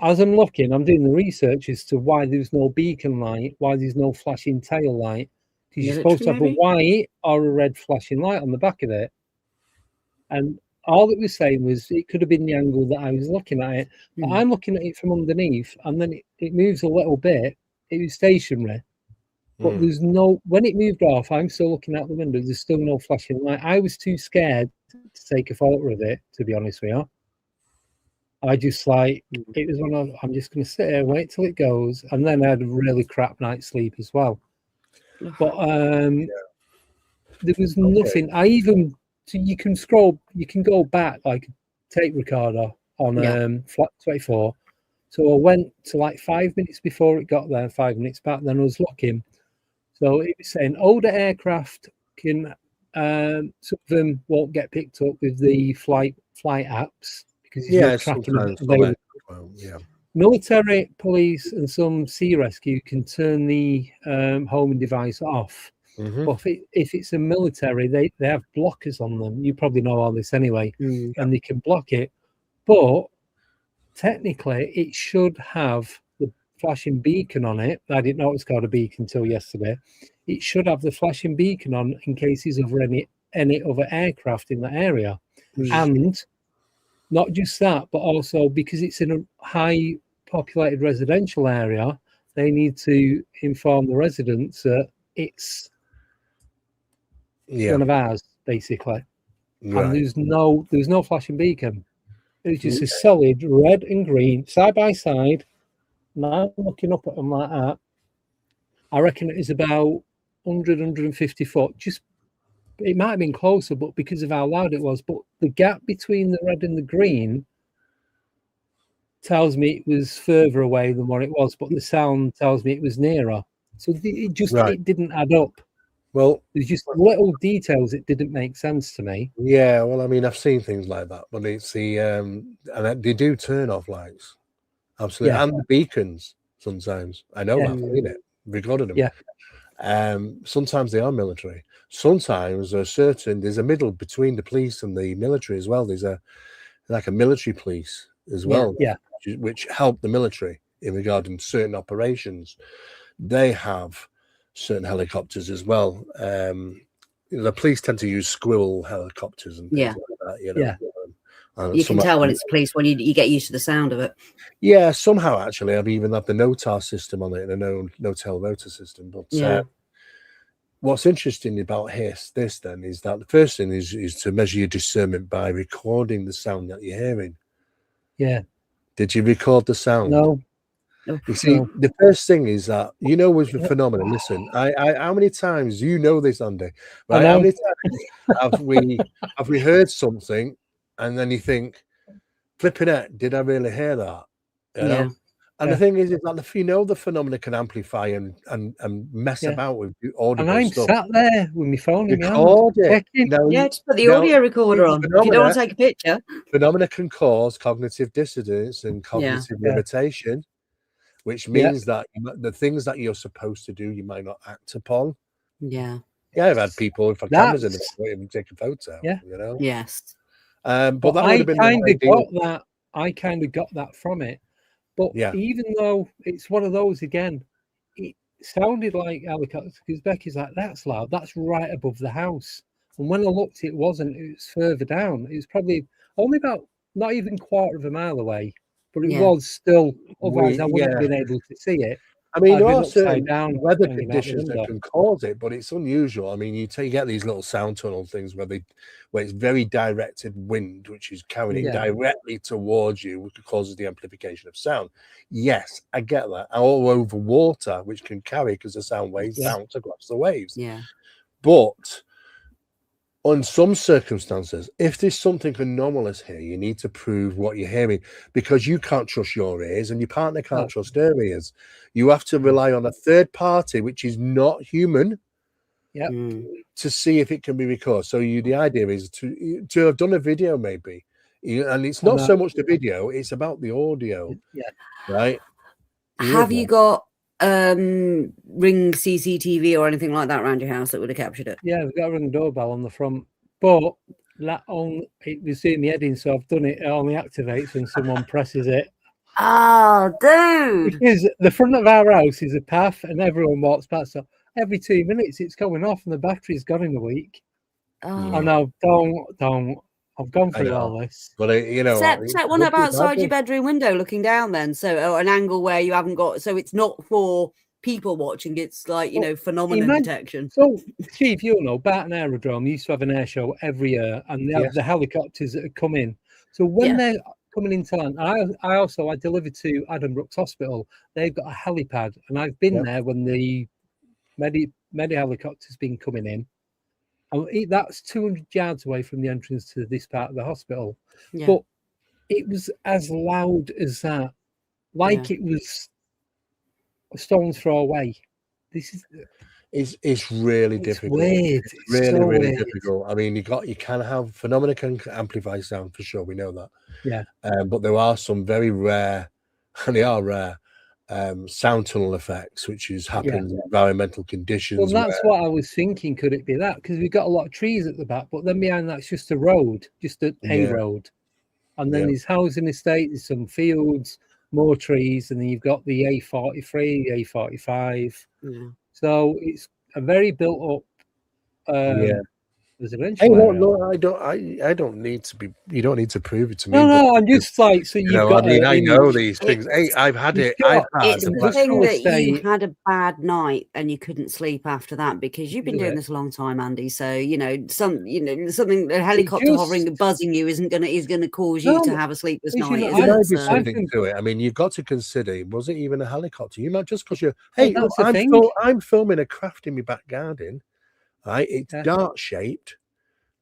as I'm looking, I'm doing the research as to why there's no beacon light, why there's no flashing tail light. Because you're supposed to have a white or a red flashing light on the back of it. And all it was saying was it could have been the angle that I was looking at it. But I'm looking at it from underneath, and then it moves a little bit. It was stationary. But there's no, when it moved off, I'm still looking out the window. There's still no flashing light. I was too scared to take a photo of it, to be honest with you. I just it was one of, I'm just going to sit here, wait till it goes. And then I had a really crap night's sleep as well. But there was nothing. So you can scroll, you can go back like a tape recorder on Flight 24. So I went to like 5 minutes before it got there, 5 minutes back, then I was looking. So it was saying older aircraft can, some of them won't get picked up with the flight apps because it's not tracking. Military, police, and some sea rescue can turn the homing device off. But if it's a military, they have blockers on them. You probably know all this anyway, and they can block it. But technically, it should have the flashing beacon on it. I didn't know it was called a beacon until yesterday. It should have the flashing beacon on in cases of any other aircraft in the area. And not just that, but also because it's in a high populated residential area, they need to inform the residents that it's one of ours, basically. And there's no flashing beacon. It's just a solid red and green side by side. Now I'm looking up at them like that. I reckon it is about 100, 150 foot. Just, it might have been closer, but because of how loud it was. But the gap between the red and the green tells me it was further away than what it was, but the sound tells me it was nearer. So it just it didn't add up. Well, there's just little details that didn't make sense to me. Yeah, well, I mean, I've seen things like that, but it's the and they do turn off lights, absolutely, and the beacons sometimes. I know that, I've seen it, recorded them. Yeah. Sometimes they are military. Sometimes there's a middle between the police and the military as well. There's like a military police as well, which help the military in regarding certain operations. They have certain helicopters as well. The police tend to use squirrel helicopters and things like that, you know. You can tell when it's police when you get used to the sound of it. Yeah, somehow actually I've even had the NOTAR system on it and a no-tail rotor system. But what's interesting about this then is that the first thing is to measure your discernment by recording the sound that you're hearing. Yeah. Did you record the sound? No. You see, the first thing is that, you know, with the phenomenon, listen, I how many times, you know this, Andy, right? How many times have we heard something and then you think, flipping it, did I really hear that? You know? And the thing is that if you know the phenomena can amplify and mess about with audio and I'm stuff. sat there with my phone in my hand. Just put the audio recorder on. If you don't want to take a picture. Phenomena can cause cognitive dissonance and cognitive limitation. Which means that the things that you're supposed to do, you might not act upon. Yeah. Yeah, I've had people with cameras in the take a photo. Yeah. You know. Yes. But that I would have been I kind of got that from it. But even though it's one of those again, it sounded like helicopters because Becky's like, that's loud. That's right above the house. And when I looked, it wasn't. It was further down. It was probably only about not even quarter of a mile away. But it was still, otherwise I wouldn't have been able to see it. I mean, I've there been are certain upside down weather hanging out the conditions that window. can cause it, but it's unusual. I mean, you get these little sound tunnel things where it's very directed wind, which is carrying it directly towards you, which causes the amplification of sound. Yes, I get that. All over water, which can carry because the sound waves bounce across the waves. Yeah. But on some circumstances, if there's something anomalous here, you need to prove what you're hearing, because you can't trust your ears and your partner can't trust their ears. You have to rely on a third party, which is not human, to see if it can be recorded. So the idea is to have done a video, maybe, and it's not so much the video; it's about the audio. Yeah. Right. Have you got Ring CCTV or anything like that around your house that would have captured it? Yeah, we've got a Ring doorbell on the front, but that it was doing the heading, so I've done it. It only activates when someone presses it. Oh, dude! Because the front of our house is a path, and everyone walks past. So every 2 minutes, it's going off, and the battery's gone in a week. Oh, I know. Don't. I've gone through all this. But set one up outside your bedroom window, looking down. Then, so an angle where you haven't got, so it's not for people watching. It's like phenomenon detection. So, Steve, Barton Aerodrome used to have an air show every year, and they have the helicopters that come in. So when they're coming into land, I delivered to Adam Brooks Hospital. They've got a helipad, and I've been there when the Medi helicopter's been coming in. That's 200 yards away from the entrance to this part of the hospital. Yeah. But it was as loud as that, it was a stone's throw away. This is it's really difficult. Weird. It's really, really difficult. I mean, you can have phenomena can amplify sound for sure. We know that. Yeah. But there are some very rare, and they are rare, sound tunnel effects, which is happening in environmental conditions. Well, that's what I was thinking. Could it be that? Because we've got a lot of trees at the back, but then behind that's just a road, just a road. And then there's housing estate, there's some fields, more trees, and then you've got the A43, the A45. Yeah. So it's a very built up residential. Hey, no, I don't need to be. You don't need to prove it to me. No, I'm just like, so you've got. I know these things. Hey, I've had it. It's the thing that you had a bad night and you couldn't sleep after that, because you've been doing this a long time, Andy. So something, a helicopter hovering and buzzing you is gonna cause you to have a sleepless night. There might be something to it. I mean, you've got to consider: was it even a helicopter? You might just because you're. Hey, I'm filming a craft in my back garden. Right, it's dart shaped,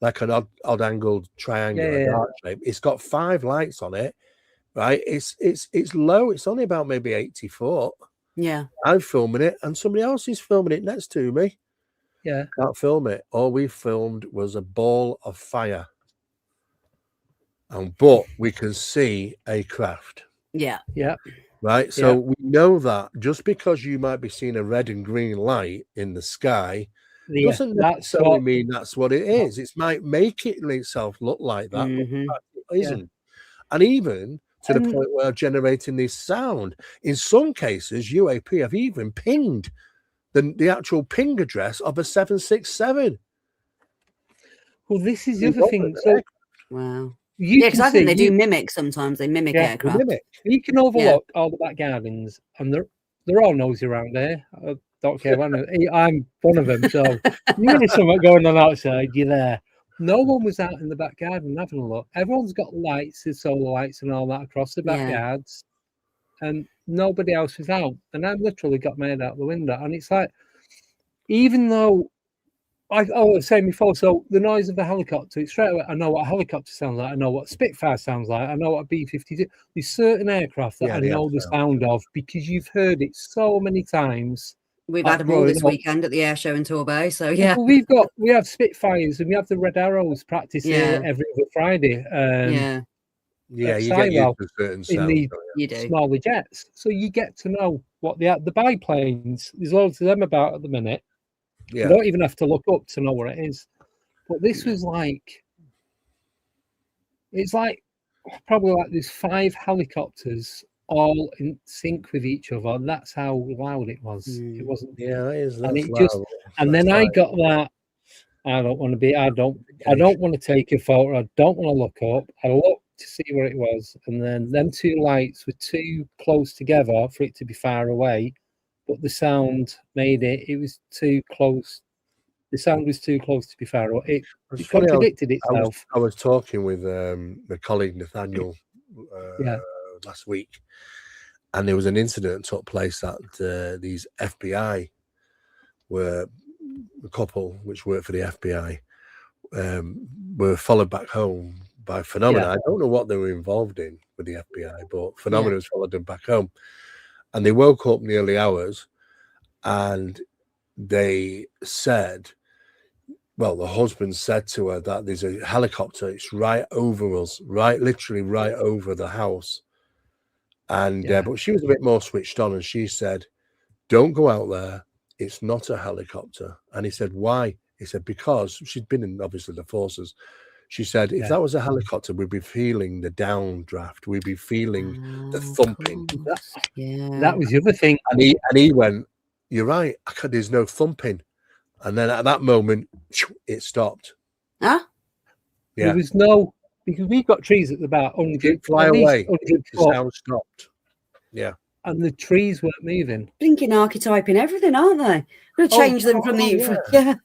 like an odd angled triangular dart shape. It's got 5 lights on it. Right, it's low. It's only about maybe 80 foot. Yeah, I'm filming it, and somebody else is filming it next to me. Yeah, can't film it. All we filmed was a ball of fire, but we can see a craft. Yeah. Right, so we know that just because you might be seeing a red and green light in the sky. Doesn't necessarily mean that's what it is. It might make it itself look like that, but it isn't. And even to the point where generating this sound, in some cases, UAP have even pinged the actual ping address of a 767. Well, this is the other thing. So, wow. Because I think they do mimic sometimes. They mimic aircraft. You can overlook all the back gardens, and they're all nosy around there. Don't care. I'm one of them. So you need something going on outside, you're there. No one was out in the back garden having a look. Everyone's got lights, the solar lights and all that across the backyards, and nobody else was out. And I literally got my head out the window, and it's like, even though I was saying before, so the noise of the helicopter, it's straight away, I know what a helicopter sounds like, I know what Spitfire sounds like, I know what a B-52. There's certain aircraft that I know the sound of because you've heard it so many times. We've had them all this weekend at the air show in Torbay, so Well, we have Spitfires and we have the Red Arrows practice here every other Friday. You get used to certain sounds. You do. Smaller jets, so you get to know what the biplanes. There's loads of them about at the minute. You don't even have to look up to know what it is. But this was like, it's like probably like there's 5 helicopters all in sync with each other. That's how loud it was. It wasn't. Yeah, that is. And it just, and then I got that. I don't want to be. I don't want to take a photo. I don't want to look up. I looked to see where it was, and then them 2 lights were too close together for it to be far away. but the sound made it. It was too close. The sound was too close to be fair. It contradicted itself. I was talking with my colleague Nathaniel last week, and there was an incident that took place that these FBI were a couple which worked for the FBI were followed back home by phenomena. I don't know what they were involved in with the FBI, but phenomena followed them back home, and they woke up in the early hours, and they said, well, the husband said to her that there's a helicopter, it's right over us, literally right over the house. And but she was a bit more switched on, and she said, don't go out there, it's not a helicopter. And he said, why? He said, because she'd been in, obviously, the forces. She said, if that was a helicopter, we'd be feeling the downdraft, we'd be feeling the thumping. That was the other thing. And he went, you're right, there's no thumping. And then at that moment, it stopped. Huh? Yeah. There was no, because we've got trees at the back. It fly away. The sound stopped. Yeah. And the trees weren't moving. Blinking archetype in everything, aren't they? We're going to change them from the...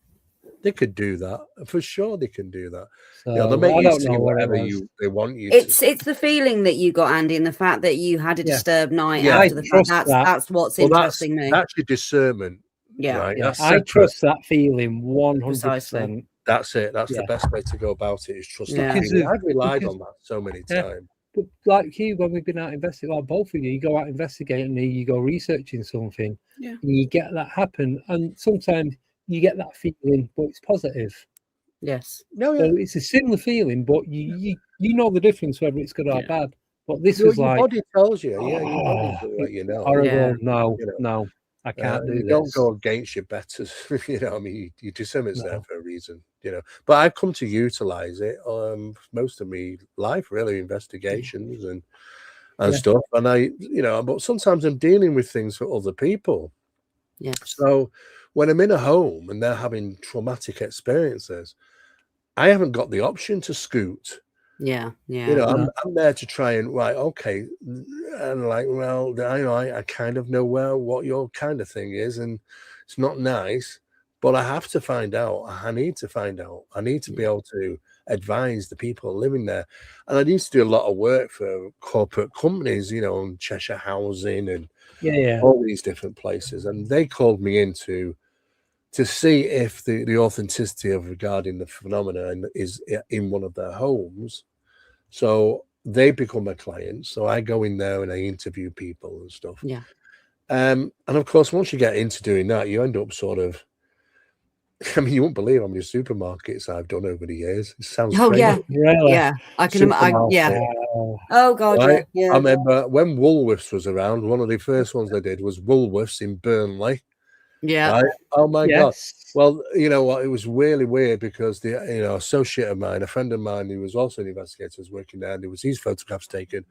They could do that. For sure they can do that. So, they make you see whatever they want you it's the feeling that you got, Andy, and the fact that you had a disturbed night after the fact. That's what's interesting me. That's your discernment. Yeah. Right? Yeah. I trust that feeling 100%. That's it. That's the best way to go about it, is trust that feeling. I've relied on that so many times. But like you, when we've been out investigating, like both of you, you go out investigating, you go researching something, and you get that happen. And sometimes you get that feeling, but it's positive. Yes. No, so it's a similar feeling, but you know the difference whether it's good or bad. But this was your like body tells you, your body will let you know. Horrible. No, I can't do this. Don't go against your betters. I mean, your discernment's there for a reason. But I've come to utilize it. Most of me life, really, investigations and stuff. And but sometimes I'm dealing with things for other people. Yeah. So when I'm in a home and they're having traumatic experiences, I haven't got the option to scoot. Yeah. I'm there to try and okay, and like, well, I kind of know what your kind of thing is, and it's not nice, but I have to find out. I need to find out. I need to be able to advise the people living there. And I used to do a lot of work for corporate companies, on Cheshire Housing and all these different places, and they called me in to see if the authenticity of regarding the phenomena is in one of their homes. So they become a client. So I go in there and I interview people and stuff. Yeah. And of course, once you get into doing that, you end up sort of, I mean, you won't believe how many supermarkets I've done over the years. It sounds crazy. Yeah. Really? Yeah. I can imagine. Oh, God. Right? Yeah. I remember when Woolworths was around, one of the first ones I did was Woolworths in Burnley. Yeah. Right? Oh my God. Well, you know what? It was really weird because the associate of mine, a friend of mine who was also an investigator, was working there, and there was his photographs taken,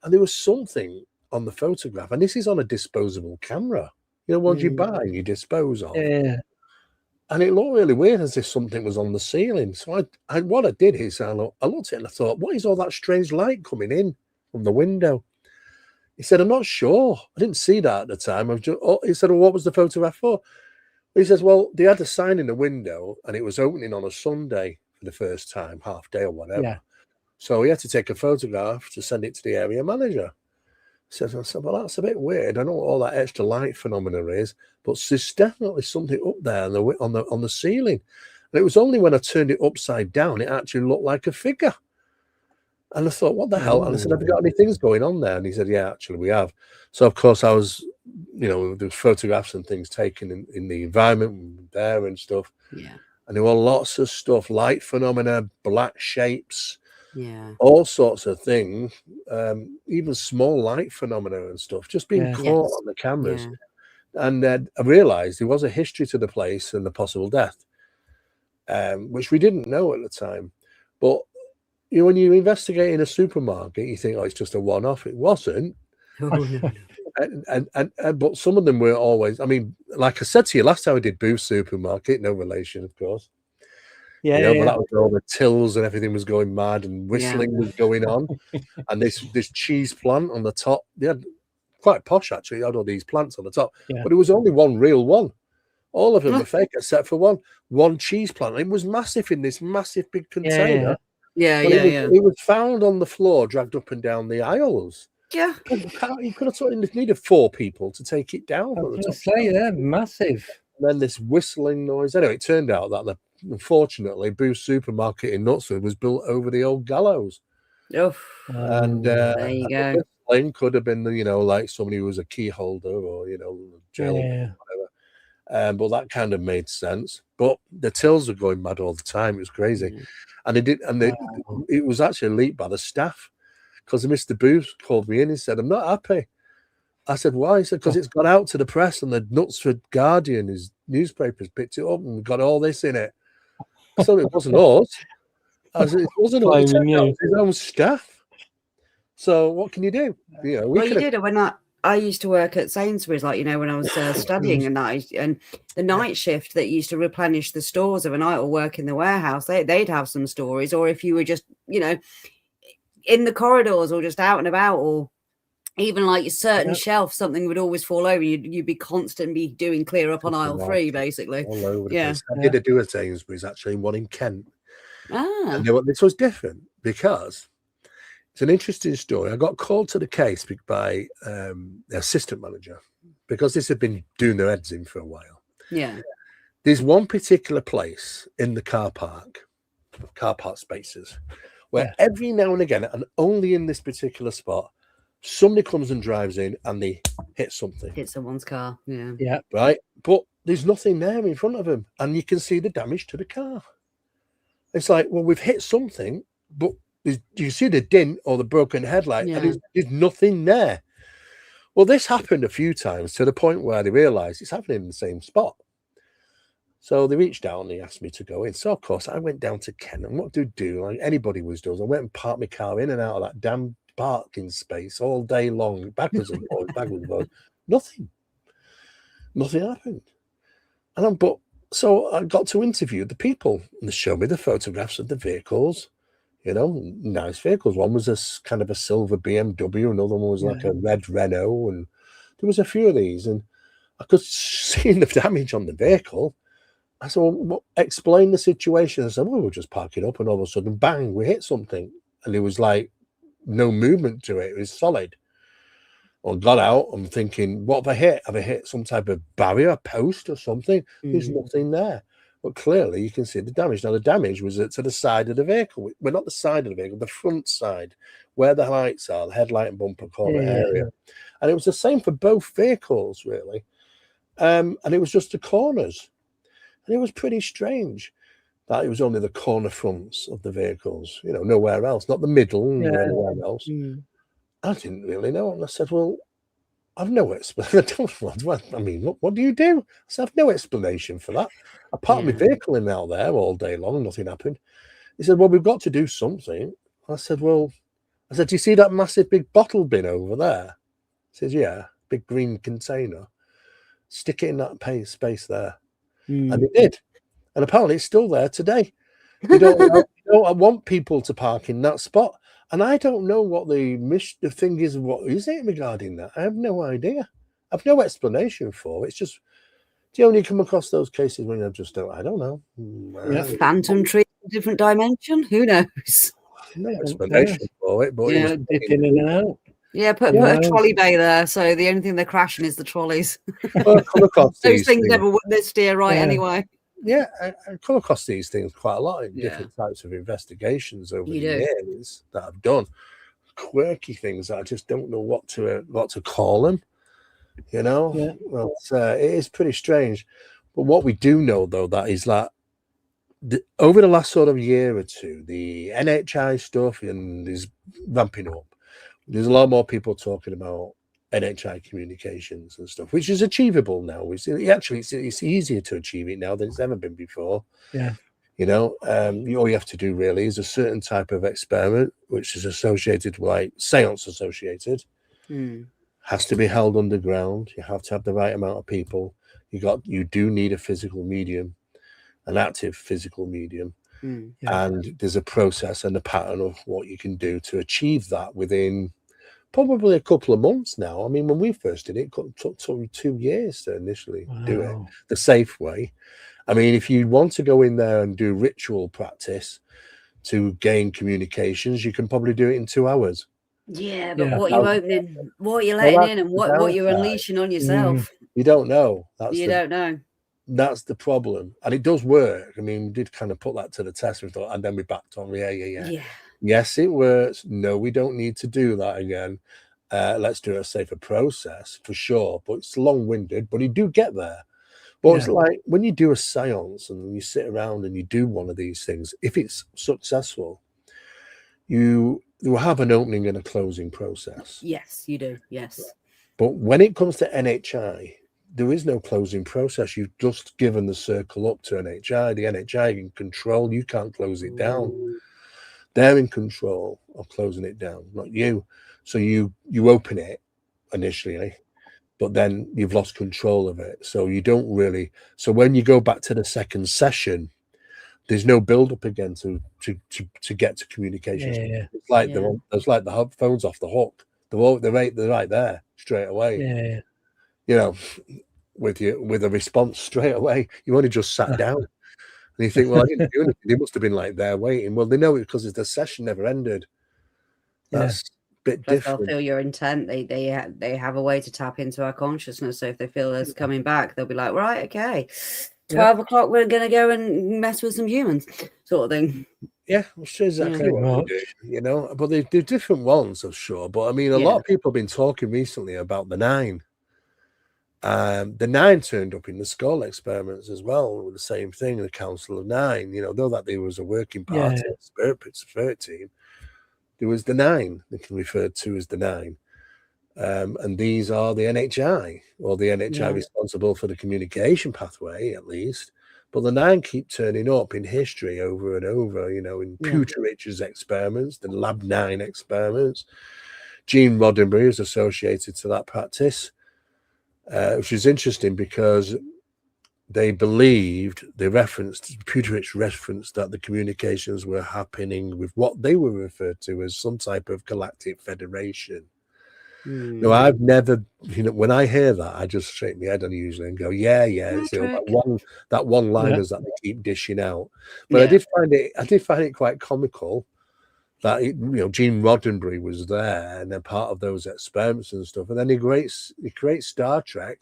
and there was something on the photograph, and this is on a disposable camera. Ones you buy and you dispose of. Yeah. And it looked really weird, as if something was on the ceiling. So what I did is I looked at it and I thought, what is all that strange light coming in from the window? He said, I'm not sure. I didn't see that at the time. He said, well, what was the photograph for? He says, well, they had a sign in the window and it was opening on a Sunday for the first time, half day or whatever. Yeah. So he had to take a photograph to send it to the area manager. I said, well, that's a bit weird. I know what all that extra light phenomena is, but there's definitely something up there on the ceiling. And it was only when I turned it upside down, it actually looked like a figure. And I thought, what the hell? And I said, have you got any things going on there? And he said, yeah, actually, we have. So, of course, I was, there was photographs and things taken in the environment there and stuff. Yeah. And there were lots of stuff, light phenomena, black shapes, all sorts of things, even small light phenomena and stuff, just being caught on the cameras. Yeah. And I realized there was a history to the place and the possible death, which we didn't know at the time. But when you investigate in a supermarket, you think, oh, it's just a one-off. It wasn't. But some of them were always, I mean, like I said to you last time I did Booth Supermarket, no relation, of course. But that was all the tills and everything was going mad and whistling was going on. And this cheese plant on the top, they had quite posh actually. It had all these plants on the top, but it was only one real one. All of them were fake except for one cheese plant. It was massive in this massive big container. It was found on the floor, dragged up and down the aisles. Yeah, you could have thought it needed 4 people to take it down. I was going to say, they're massive. And then this whistling noise. Anyway, it turned out that unfortunately, Booth's supermarket in Knutsford was built over the old gallows. And there you go. The whistling could have been, like somebody who was a key holder or jail or whatever. But that kind of made sense. But the tills were going mad all the time. It was crazy, and it was actually leaked by the staff because Mr. Booth called me in and said, "I'm not happy." I said, "Why?" He said, "Because it's got out to the press and the Knutsford Guardian, his newspapers, picked it up and got all this in it." So it wasn't us. It wasn't us. It was his own staff. So what can you do? You did it when I used to work at Sainsbury's, when I was studying at night, and the night shift that used to replenish the stores overnight or work in the warehouse, they'd have some stories. Or if you were just, in the corridors or just out and about, or even like a certain shelf, something would always fall over. You'd be constantly doing clear up on aisle 3, basically. All over the place. I did do a Sainsbury's actually, one in Kent. And this was different because it's an interesting story. I got called to the case by the assistant manager because this had been doing their heads in for a while. Yeah. There's one particular place in the car park spaces, where every now and again, and only in this particular spot, somebody comes and drives in and they hit something. Hit someone's car. Yeah. Yeah. Right. But there's nothing there in front of them. And you can see the damage to the car. It's like, well, we've hit something, but you see the dent or the broken headlight, and there's nothing there. Well, this happened a few times to the point where they realized it's happening in the same spot. So they reached out and they asked me to go in. So, of course, I went down to Kent. And what do like anybody was doing? I went and parked my car in and out of that damn parking space all day long, backwards and forwards, backwards and forwards. Nothing happened. So I got to interview the people, and they showed me the photographs of the vehicles, nice vehicles. One was a kind of a silver BMW, another one was like a red Renault, and there was a few of these, and I could see the damage on the vehicle. I said, well, explain the situation. I said, well, we'll just park it up, and all of a sudden, bang, we hit something, and it was like no movement to it. It was solid. I got out. I'm thinking, what have I hit? Have I hit some type of barrier, post or something? There's nothing there. But clearly you can see the damage. Now, the damage was to the side of the vehicle. Well, not the side of the vehicle, the front side, where the lights are, the headlight and bumper corner area. And it was the same for both vehicles, really. And it was just the corners. And it was pretty strange that it was only the corner fronts of the vehicles, nowhere else, not the middle, nowhere else. I didn't really know. And I said, well, I've no explanation. What do you do? I said, I've no explanation for that. I parked my vehicle in out there all day long. Nothing happened. He said, well, we've got to do something. I said, do you see that massive big bottle bin over there? He says, yeah, big green container. Stick it in that space there. And he did. And apparently it's still there today. I want people to park in that spot. And I don't know what the thing is. What is it regarding that? I have no idea. I've no explanation for it. It's just, do you only come across those cases when you just don't? I don't know. Phantom tree, different dimension. Who knows? No explanation for it, but dipping in and out. Yeah, put a trolley bay there. So the only thing they're crashing is the trolleys. Well, those things never steer right anyway. Yeah, I come across these things quite a lot in different types of investigations over the years that I've done. Quirky things that I just don't know what to call them. Well, it is pretty strange. But what we do know, though, that is that over the last sort of year or two, the NHI stuff is ramping up. There's a lot more people talking about NHI communications and stuff, which is achievable now. It's easier to achieve it now than it's ever been before. Yeah. All you have to do really is a certain type of experiment, which is associated, like seance associated, has to be held underground. You have to have the right amount of people. You do need a physical medium, an active physical medium. And there's a process and a pattern of what you can do to achieve that within probably a couple of months now. I mean, when we first did it, it took 2 years to initially do it the safe way. I mean, if you want to go in there and do ritual practice to gain communications, you can probably do it in 2 hours. Yeah, but what you're opening, what you're letting in, and what you're unleashing on yourself, you don't know. Don't know. That's the problem, and it does work. I mean, we did kind of put that to the test. We thought, and then we backed on. Yeah. Yes, it works. No, we don't need to do that again. Let's do a safer process for sure. But it's long-winded. But you do get there. But it's like when you do a seance and you sit around and you do one of these things. If it's successful, you will have an opening and a closing process. Yes, you do. Yes. But when it comes to NHI, there is no closing process. You've just given the circle up to NHI. The NHI in control. You can't close it down. They're in control of closing it down, not you. So you open it initially, but then you've lost control of it. So you don't really. So when you go back to the second session, there's no build up again to get to communications. It's like it's like the phone's off the hook. They're right there straight away. You know, with a response straight away. You only just sat down, and you think, well, I didn't do anything. They must have been like there waiting. Well, they know it because the session never ended. That's a bit different. They'll feel your intent. They have a way to tap into our consciousness. So if they feel us coming back, they'll be like, right, okay, 12 o'clock, we're going to go and mess with some humans, sort of thing. Yeah, which is exactly what they do, you know. But they're different ones, I'm sure. But I mean, a lot of people have been talking recently about the 9. The 9 turned up in the skull experiments as well with the same thing, the Council of 9. You know, though that there was a working party, Spirit 13, there was the 9 they can refer to as the 9. And these are the NHI, or the NHI responsible for the communication pathway, at least. But the 9 keep turning up in history over and over, you know, in Puterich's experiments, the Lab 9 experiments. Gene Roddenberry is associated to that practice, which is interesting because they believed, Puterich referenced that the communications were happening with what they were referred to as some type of galactic federation. No, I've never, you know, when I hear that, I just shake my head unusually and go, it's that one liners that they keep dishing out. But I did find it quite comical that Gene Roddenberry was there and they're part of those experiments and stuff. And then he creates Star Trek,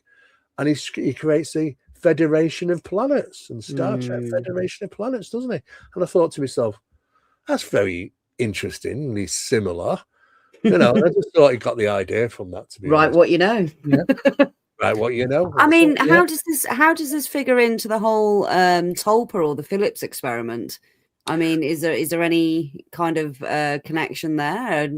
and he creates the Federation of Planets and Star Trek Federation of Planets, doesn't he? And I thought to myself, that's very interestingly similar. You know, I just thought he got the idea from that. To be honest. What you know, right? What you know. I mean, how does this figure into the whole Tulpa or the Phillips experiment? I mean, is there any kind of connection there?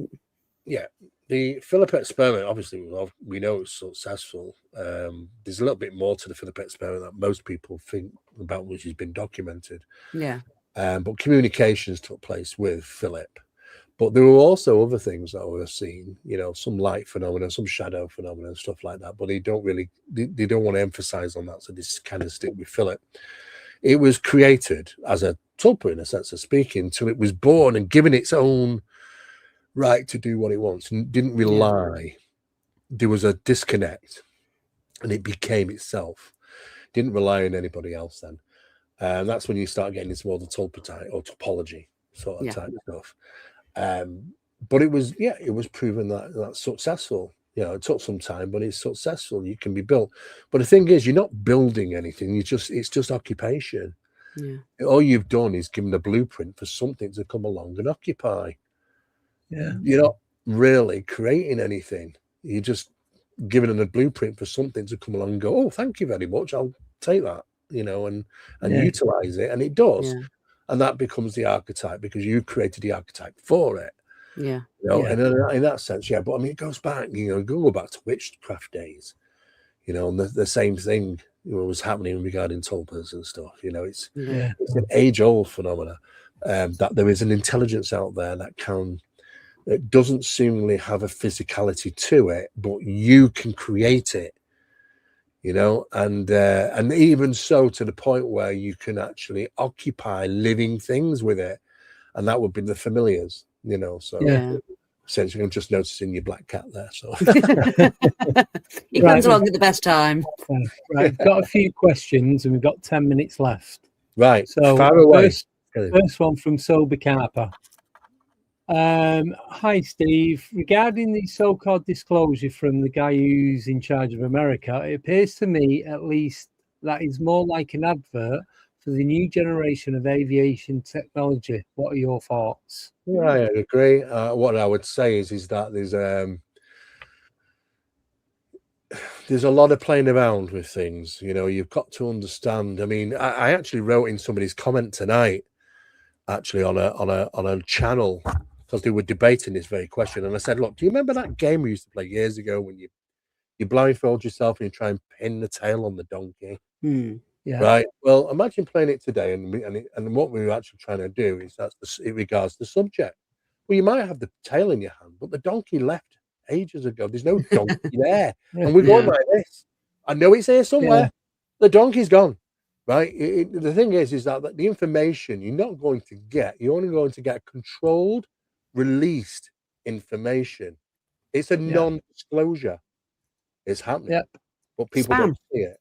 Yeah, the Phillips experiment, obviously, we know it's successful. There's a little bit more to the Phillips experiment that most people think about, which has been documented. Yeah. But communications took place with Philip. But there were also other things that were seen, you know, some light phenomena, some shadow phenomena, and stuff like that. But they don't want to emphasize on that. So they just kind of stick with Philip. It was created as a tulpa, in a sense of speaking, till it was born and given its own right to do what it wants, and didn't rely. There was a disconnect, and it became itself. Didn't rely on anybody else then. And that's when you start getting into more the tulpa type or topology sort of type of stuff. But it was proven that that's successful. You know, it took some time, but it's successful. You can be built. But the thing is, you're not building anything. It's just occupation. Yeah. All you've done is given a blueprint for something to come along and occupy. Yeah. You're not really creating anything. You're just giving a blueprint for something to come along and go, oh, thank you very much. I'll take that, you know, and utilize it. And it does. Yeah. And that becomes the archetype because you created the archetype for it. Yeah. You know, and in that sense, But I mean, it goes back, you know, go back to witchcraft days, you know, and the same thing was happening regarding tulpas and stuff. You know, it's an age-old phenomena that there is an intelligence out there it doesn't seemingly have a physicality to it, but you can create it. You know, and even so to the point where you can actually occupy living things with it, and that would be the familiars. You know, so Essentially, I'm just noticing your black cat there. So he comes along at the best time. Right, we've got a few questions and we've got 10 minutes left. Right, so far away. First one from Sober Carper. Hi, Steve. Regarding the so-called disclosure from the guy who's in charge of America, it appears to me, at least, that is more like an advert for the new generation of aviation technology. What are your thoughts? Yeah, I agree. What I would say is that there's a lot of playing around with things. You know, you've got to understand. I mean, I actually wrote in somebody's comment tonight, actually on a channel, because they were debating this very question, and I said, look, do you remember that game we used to play years ago when you blindfold yourself and you try and pin the tail on the donkey? Yeah. Right. Well, imagine playing it today, and what we were actually trying to do is it regards to the subject. Well, you might have the tail in your hand, but the donkey left ages ago. There's no donkey there, and we're going like this. I know it's here somewhere. Yeah. The donkey's gone. Right. The thing is that the information you're not going to get. You're only going to get controlled, released information. It's a non-disclosure. It's happening, but people don't see it.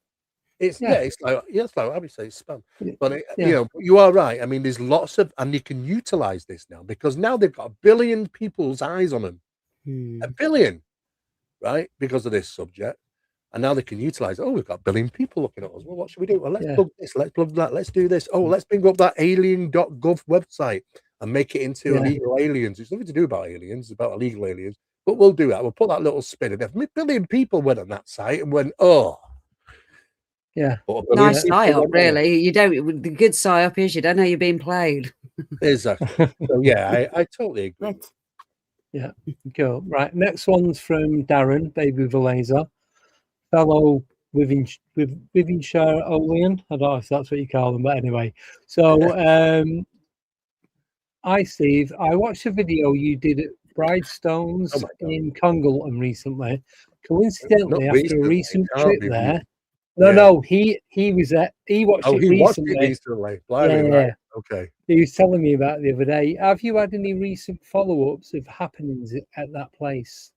It's it's like I would say it's spam. But you know, you are right. I mean, there's lots of, and you can utilize this now because now they've got 1 billion people's eyes on them. 1 billion, right? Because of this subject. And now they can utilize, oh, we've got 1 billion people looking at us. Well, what should we do? Well, let's plug this, let's plug that, let's do this. Oh, let's bring up that alien.gov website and make it into illegal aliens. It's nothing to do about aliens, it's about illegal aliens. But we'll do that. We'll put that little spin in there. 1 billion people went on that site and went, oh. Yeah. Nice psyop, really. You don't, the good psyop is you don't know you're being played. Exactly. So yeah, I totally agree. Yeah, cool. Right. Next one's from Darren, baby with a laser. Fellow Wivenshireolian. I don't know if that's what you call them, but anyway. So hi Steve. I watched a video you did at Bridestones in Congleton recently. Coincidentally, after a recent trip there. No, he was there. He watched it recently. Right. Okay. He was telling me about it the other day. Have you had any recent follow-ups of happenings at that place?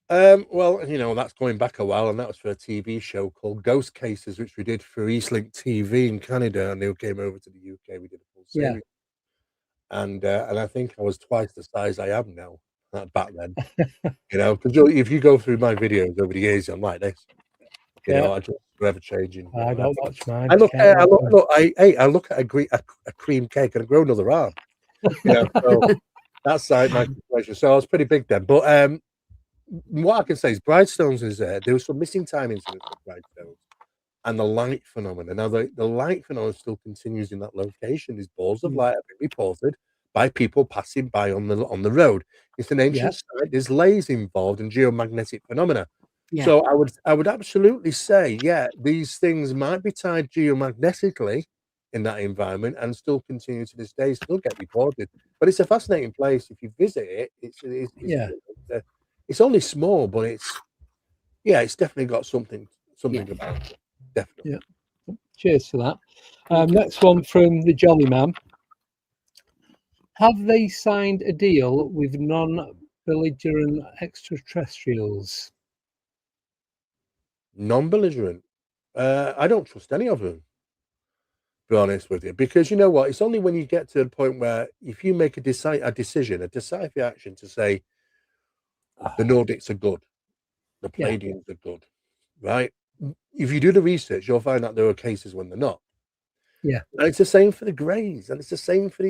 Well, you know, that's going back a while, and that was for a TV show called Ghost Cases, which we did for Eastlink TV in Canada, and they came over to the UK. We did a full series. And I think I was twice the size I am now back then. You know, because if you go through my videos over the years, I'm like this. You know, I just forever changing. I don't watch mine. I look at a cream cake and I grow another arm. You know, so that's like my pleasure. So I was pretty big then. But what I can say is Bridestones is there was some missing time incidents at Bridestones and the light phenomenon. Now the light phenomenon still continues in that location. These balls of light have been reported by people passing by on the road. It's an ancient site. There's lasers involved and geomagnetic phenomena. Yeah. So I would absolutely say, these things might be tied geomagnetically in that environment and still continue to this day, still get reported. But it's a fascinating place. If you visit it, it's only small, but it's definitely got something about it. Definitely. Yeah. Cheers for that. Next one from the Jolly Man. Have they signed a deal with non-belligerent extraterrestrials? Non-belligerent. I don't trust any of them, to be honest with you, because you know what? It's only when you get to the point where if you make a decisive action to say the Nordics are good, the Palladians are good, right? If you do the research, you'll find out there are cases when they're not. Yeah, and it's the same for the Greys, and it's the same for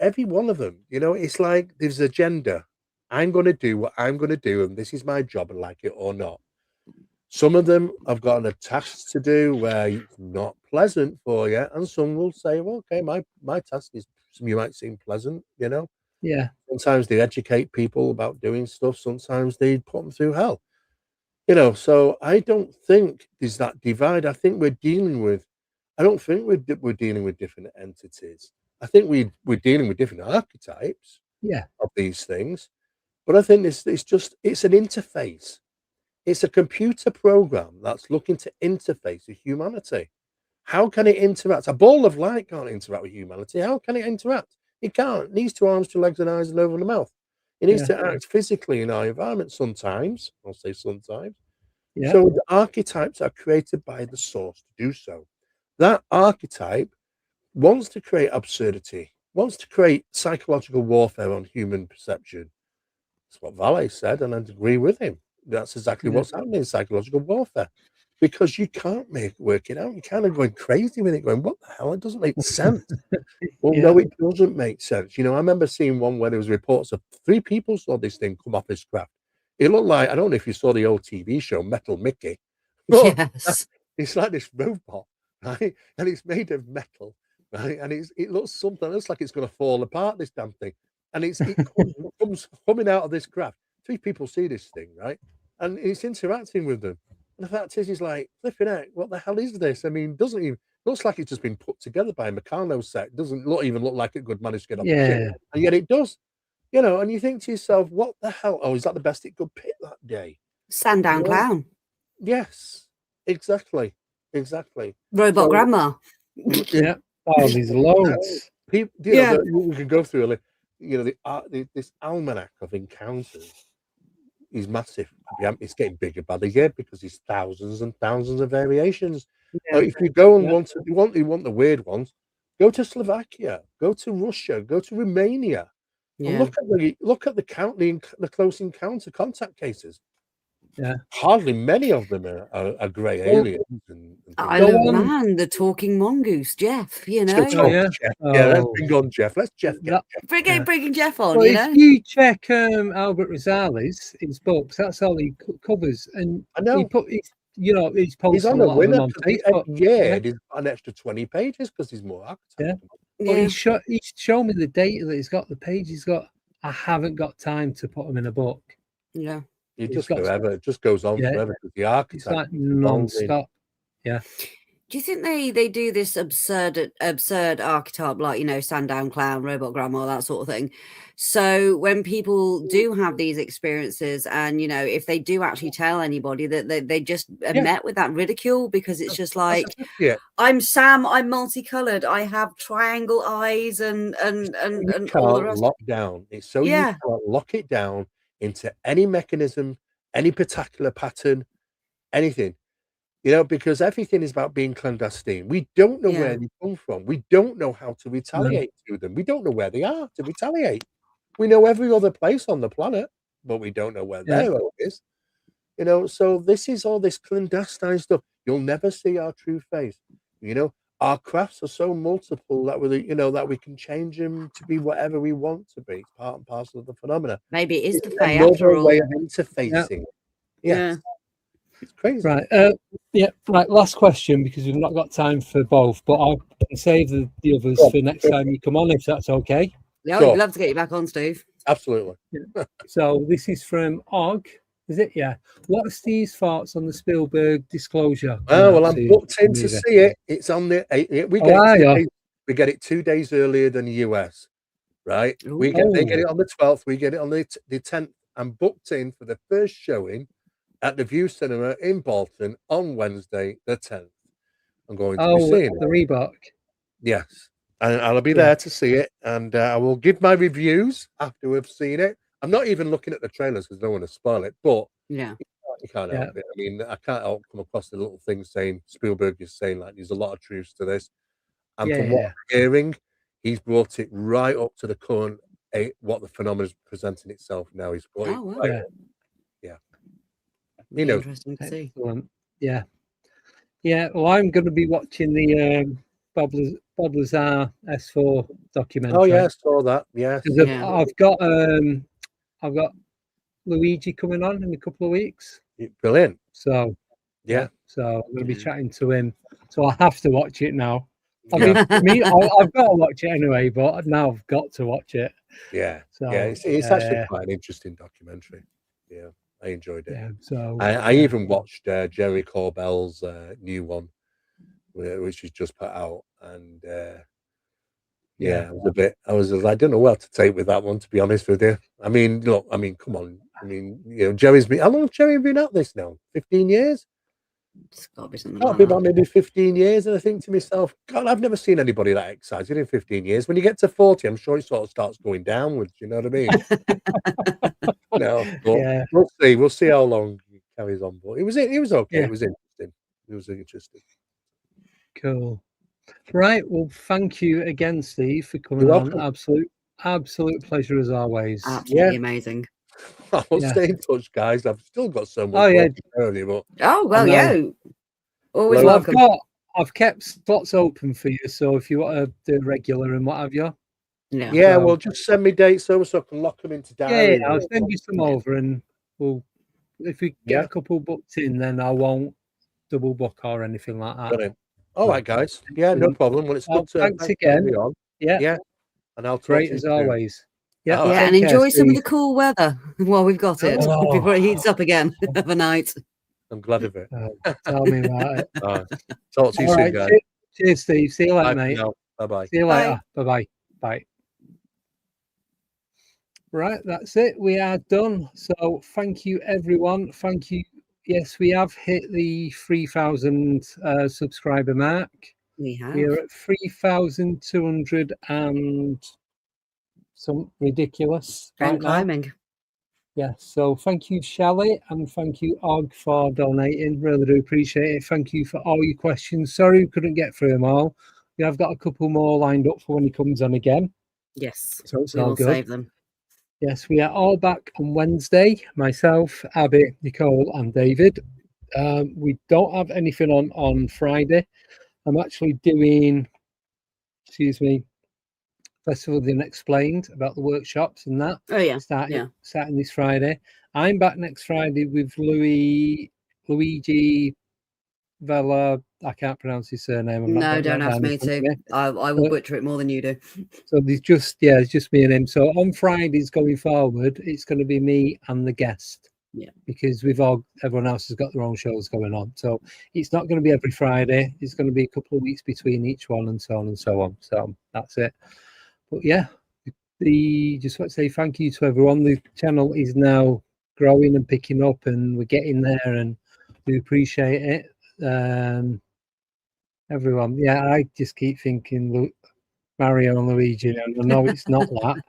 every one of them. You know, it's like there's an agenda. I'm going to do what I'm going to do, and this is my job, and like it or not. Some of them have got a task to do where it's not pleasant for you, and some will say, well, okay, my task is, some you might seem pleasant, you know? Yeah. Sometimes they educate people about doing stuff. Sometimes they put them through hell, you know? So I don't think there's that divide. I think I don't think we're dealing with different entities. I think we're dealing with different archetypes of these things. But I think it's an interface. It's a computer program that's looking to interface with humanity. How can it interact? A ball of light can't interact with humanity. How can it interact? It can't. It needs 2 arms, 2 legs, and eyes, and over the mouth. It needs to act physically in our environment sometimes. I'll say sometimes. Yeah. So the archetypes are created by the source to do so. That archetype wants to create absurdity, wants to create psychological warfare on human perception. That's what Valet said, and I agree with him. That's exactly what's happening in psychological warfare. Because you can't work it out. You're kind of going crazy with it, going, what the hell? It doesn't make sense. Well, no, it doesn't make sense. You know, I remember seeing one where there was reports of 3 people saw this thing come off his craft. It looked like, I don't know if you saw the old TV show, Metal Mickey. Yes. It's like this robot, right? And it's made of metal, right? And it looks like it's going to fall apart, this damn thing. And it comes coming out of this craft. 3 people see this thing, right? And it's interacting with them. And the fact is, he's like, flipping out, what the hell is this? I mean, looks like it's just been put together by a Meccano set. Doesn't even look like it could manage to get off the ship. And yet it does. You know, and you think to yourself, what the hell? Oh, is that the best it could pick that day? Sandown Clown. Yes, exactly. Robot Grandma. Yeah. Oh, there's loads. People, we can go through, this almanac of encounters is massive. It's getting bigger by the year because there's thousands and thousands of variations. If you go and want the weird ones, go to Slovakia, go to Russia, go to Romania, and look at the close encounter contact cases. Yeah, hardly many of them are grey aliens. Isle of Man, the talking mongoose, Jeff. You know, Jeff. Let's bring on Jeff. Let's bringing Jeff on. Well, you if know, you check Albert Rosales, his books, that's all he covers, and I know he's posted he's on a a lot winner. of them on Facebook. He's an extra 20 pages because he's more archetypal. But he's shown me the data that he's got, the page he's got. I haven't got time to put them in a book. Yeah. It just goes on forever because the archetype. It's like non-stop. Yeah. Do you think they do this absurd archetype, like, you know, Sandown Clown, Robot Grandma, that sort of thing? So when people do have these experiences, and, you know, if they do actually tell anybody, that they just are met with that ridicule, because it's just like, I'm Sam, I'm multicolored, I have triangle eyes, and all the rest. Lock down. It's so you can't lock it down into any mechanism, any particular pattern, anything. You know, because everything is about being clandestine. We don't know where they come from. We don't know how to retaliate to them. We don't know where they are to retaliate. We know every other place on the planet, but we don't know where their home is. You know, so this is all this clandestine stuff. You'll never see our true face. You know, our crafts are so multiple that we can change them to be whatever we want to be. It's part and parcel of the phenomena. Maybe it is the Fae after all. Way of interfacing. Yeah. It's crazy. Right. Right. Last question, because we've not got time for both, but I can save the others for next time you come on, if that's okay. Yeah, I'd love to get you back on, Steve. Absolutely. So this is from Og. Is it? Yeah. What are Steve's thoughts on the Spielberg disclosure? Oh, well, I'm booked in to see it. It's on the 8th. We get it 2 days earlier than the US, right? They get it on the 12th. We get it on the 10th. I'm booked in for the first showing at the View Cinema in Bolton on Wednesday, the 10th. I'm going to be seeing the Reebok. Yes. And I'll be there to see it. And I will give my reviews after we've seen it. I'm not even looking at the trailers because I don't want to spoil it. But you can't help it. I mean, I can't help come across the little things saying Spielberg is saying, like, there's a lot of truths to this. And from what I'm hearing, he's brought it right up to the current, what the phenomenon is presenting itself now. He's brought it right up. You know, interesting to see. Yeah. Well, I'm going to be watching the Bob Lazar S4 documentary. Oh yeah, I saw that. Yes. I've got Luigi coming on in a couple of weeks. Brilliant. So so I'm going to be chatting to him. So I have to watch it now. I mean, I've got to watch it anyway, but now I've got to watch it. Yeah. So it's actually quite an interesting documentary. Yeah. I enjoyed it. Yeah, so I even watched Jerry Corbell's new one, which he's just put out, and I don't know what to take with that one, to be honest with you. I mean, look, come on. I mean, Jerry's been, how long has Jerry been at this now? 15 years? It's got to be something. That'll be about maybe 15 years, and I think to myself, God, I've never seen anybody that excited in 15 years. When you get to 40, I'm sure it sort of starts going downwards. You know what I mean? No, but we'll see. We'll see how long it carries on. But it was okay. Yeah. It was interesting. It was interesting. Cool. Right. Well, thank you again, Steve, for coming on. Absolute pleasure as always. Absolutely amazing. I'll stay in touch, guys. I've still got so much work earlier, but always welcome. I've kept slots open for you, so if you want to do regular and what have you. Yeah, well, just send me dates over so I can lock them into diary. Yeah, I'll send you some over, and if we get a couple booked in, then I won't double book or anything like that. Brilliant. All right, guys. Yeah, no problem. Well, it's good to thanks again. Yeah, and I'll great as always. Yeah, and enjoy some of the cool weather while we've got it before it heats up again overnight. I'm glad of it. Tell me about it. Talk to you soon, guys. Cheers, Steve. See you later, mate. Bye-bye. See you later. Bye-bye. Bye. Right, that's it. We are done. So thank you, everyone. Thank you. Yes, we have hit the 3,000 subscriber mark. We have. We are at 3,200 and some ridiculous. And climbing. Yes, so thank you, Shelley, and thank you, Og, for donating. Really do appreciate it. Thank you for all your questions. Sorry we couldn't get through them all. We have got a couple more lined up for when he comes on again. Yes, so it's we all will good. Save them. Yes, we are all back on Wednesday. Myself, Abby, Nicole, and David. We don't have anything on Friday. I'm actually doing, Festival of the Unexplained about the workshops and that. Oh yeah, starting this Friday. I'm back next Friday with Luigi Vella. I can't pronounce his surname. No, don't ask me to. I will butcher it more than you do. So there's just it's just me and him. So on Fridays going forward, it's going to be me and the guest. Yeah, because everyone else has got their own shows going on. So it's not going to be every Friday. It's going to be a couple of weeks between each one, and so on and so on. So that's it. But yeah, just want to say thank you to everyone. The channel is now growing and picking up, and we're getting there, and we appreciate it. Everyone, I just keep thinking Mario and Luigi, and I know it's not that.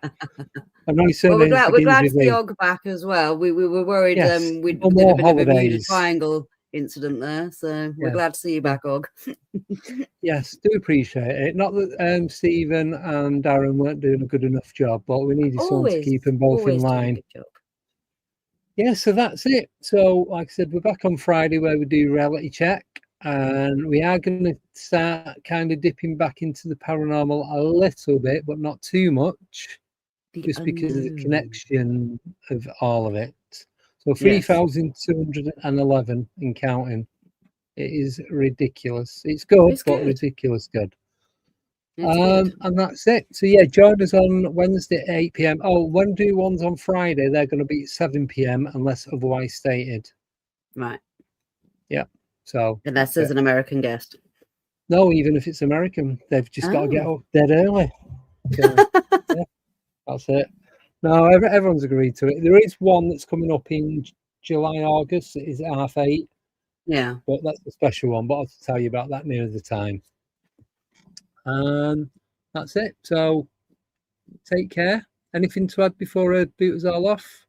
I know we're glad to see Og back as well. We were worried we'd did a bit of a Bermuda Triangle incident there, so we're glad to see you back, Og. Yes, do appreciate it. Not that Stephen and Darren weren't doing a good enough job, but we needed someone to keep them both in line. Yeah, so that's it. So like I said, we're back on Friday where we do reality check, and we are going to start kind of dipping back into the paranormal a little bit, but not too much, just because of the connection of all of it. So 3,211 in counting. It is ridiculous. It's good, but ridiculous good. And that's it. So join us on Wednesday at 8 p.m. Oh, when do ones on Friday? They're going to be at 7 p.m. unless otherwise stated. Right. Yeah. So unless there's an American guest. No, even if it's American, they've just got to get up dead early. So, that's it. No, everyone's agreed to it. There is one that's coming up in July, August. It is at 8:30. Yeah. But that's a special one, but I'll tell you about that near the time. And that's it. So take care. Anything to add before I boot us all off?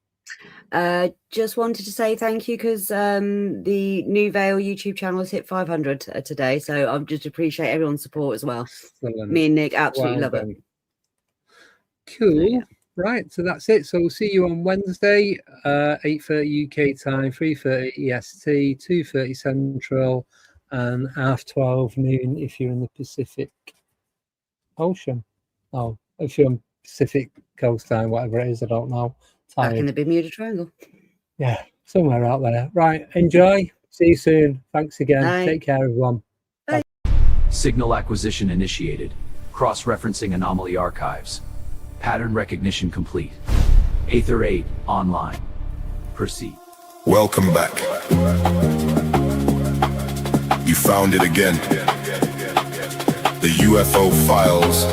Just wanted to say thank you because the New Vale YouTube channel has hit 500 today. So I just appreciate everyone's support as well. Excellent. Me and Nick absolutely love it. Cool. Yeah. Right, so that's it. So we'll see you on Wednesday, 8:30 UK time, 3:30 EST, 2:30 Central, and 12:30 noon if you're in the Pacific Ocean. Oh, if you're on Pacific Coast time, whatever it is, I don't know. Back in the Bermuda Triangle. Yeah, somewhere out there. Right, enjoy. See you soon. Thanks again. Bye. Take care, everyone. Bye. Signal acquisition initiated. Cross-referencing anomaly archives. Pattern recognition complete. Aether 8 online. Proceed. Welcome back. You found it again. The UFO Files.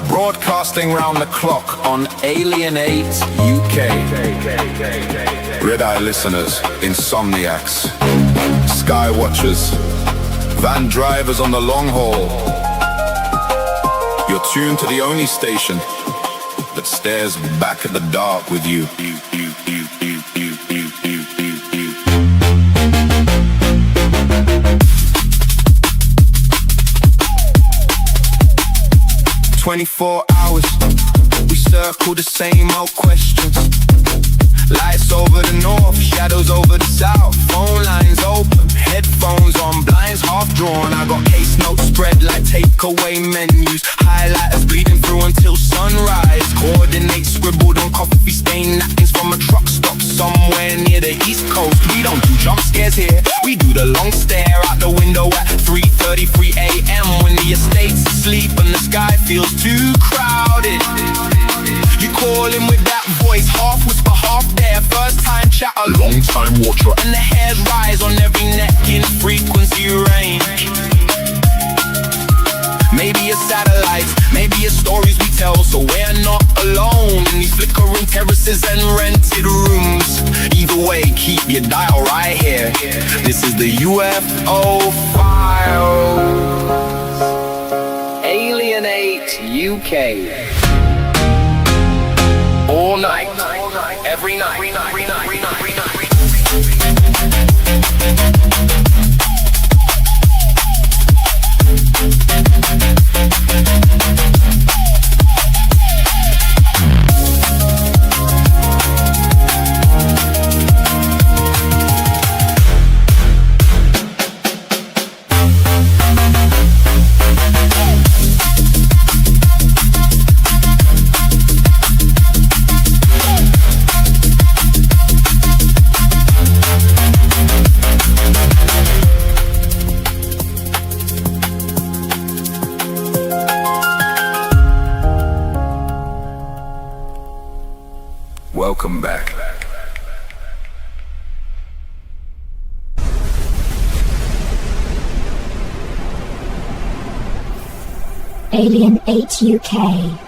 Broadcasting round the clock on Alien 8 UK. Red Eye listeners, insomniacs. Sky watchers, van drivers on the long haul. You're tuned to the only station that stares back at the dark with you. 24 hours, we circle the same old questions. Lights over the north, shadows over the south. Phone lines open, headphones on, blinds half drawn. I got case notes spread like takeaway menus. Highlighters bleeding through until sunrise. Coordinates scribbled on coffee stained napkins from a truck stop somewhere near the East Coast. We don't do jump scares here, we do the long stare out the window at 3:33 a.m. when the estate's asleep and the sky feels too crowded. You call in with that voice, half whisper, half there. First time chatter, long time watcher, and the hairs rise on every neck in frequency range. Maybe it's satellites, maybe it's stories we tell, so we're not alone in these flickering terraces and rented rooms. Either way, keep your dial right here. This is the UFO Files. Alienate UK. All night, every night. Welcome back. Alien 8 UK.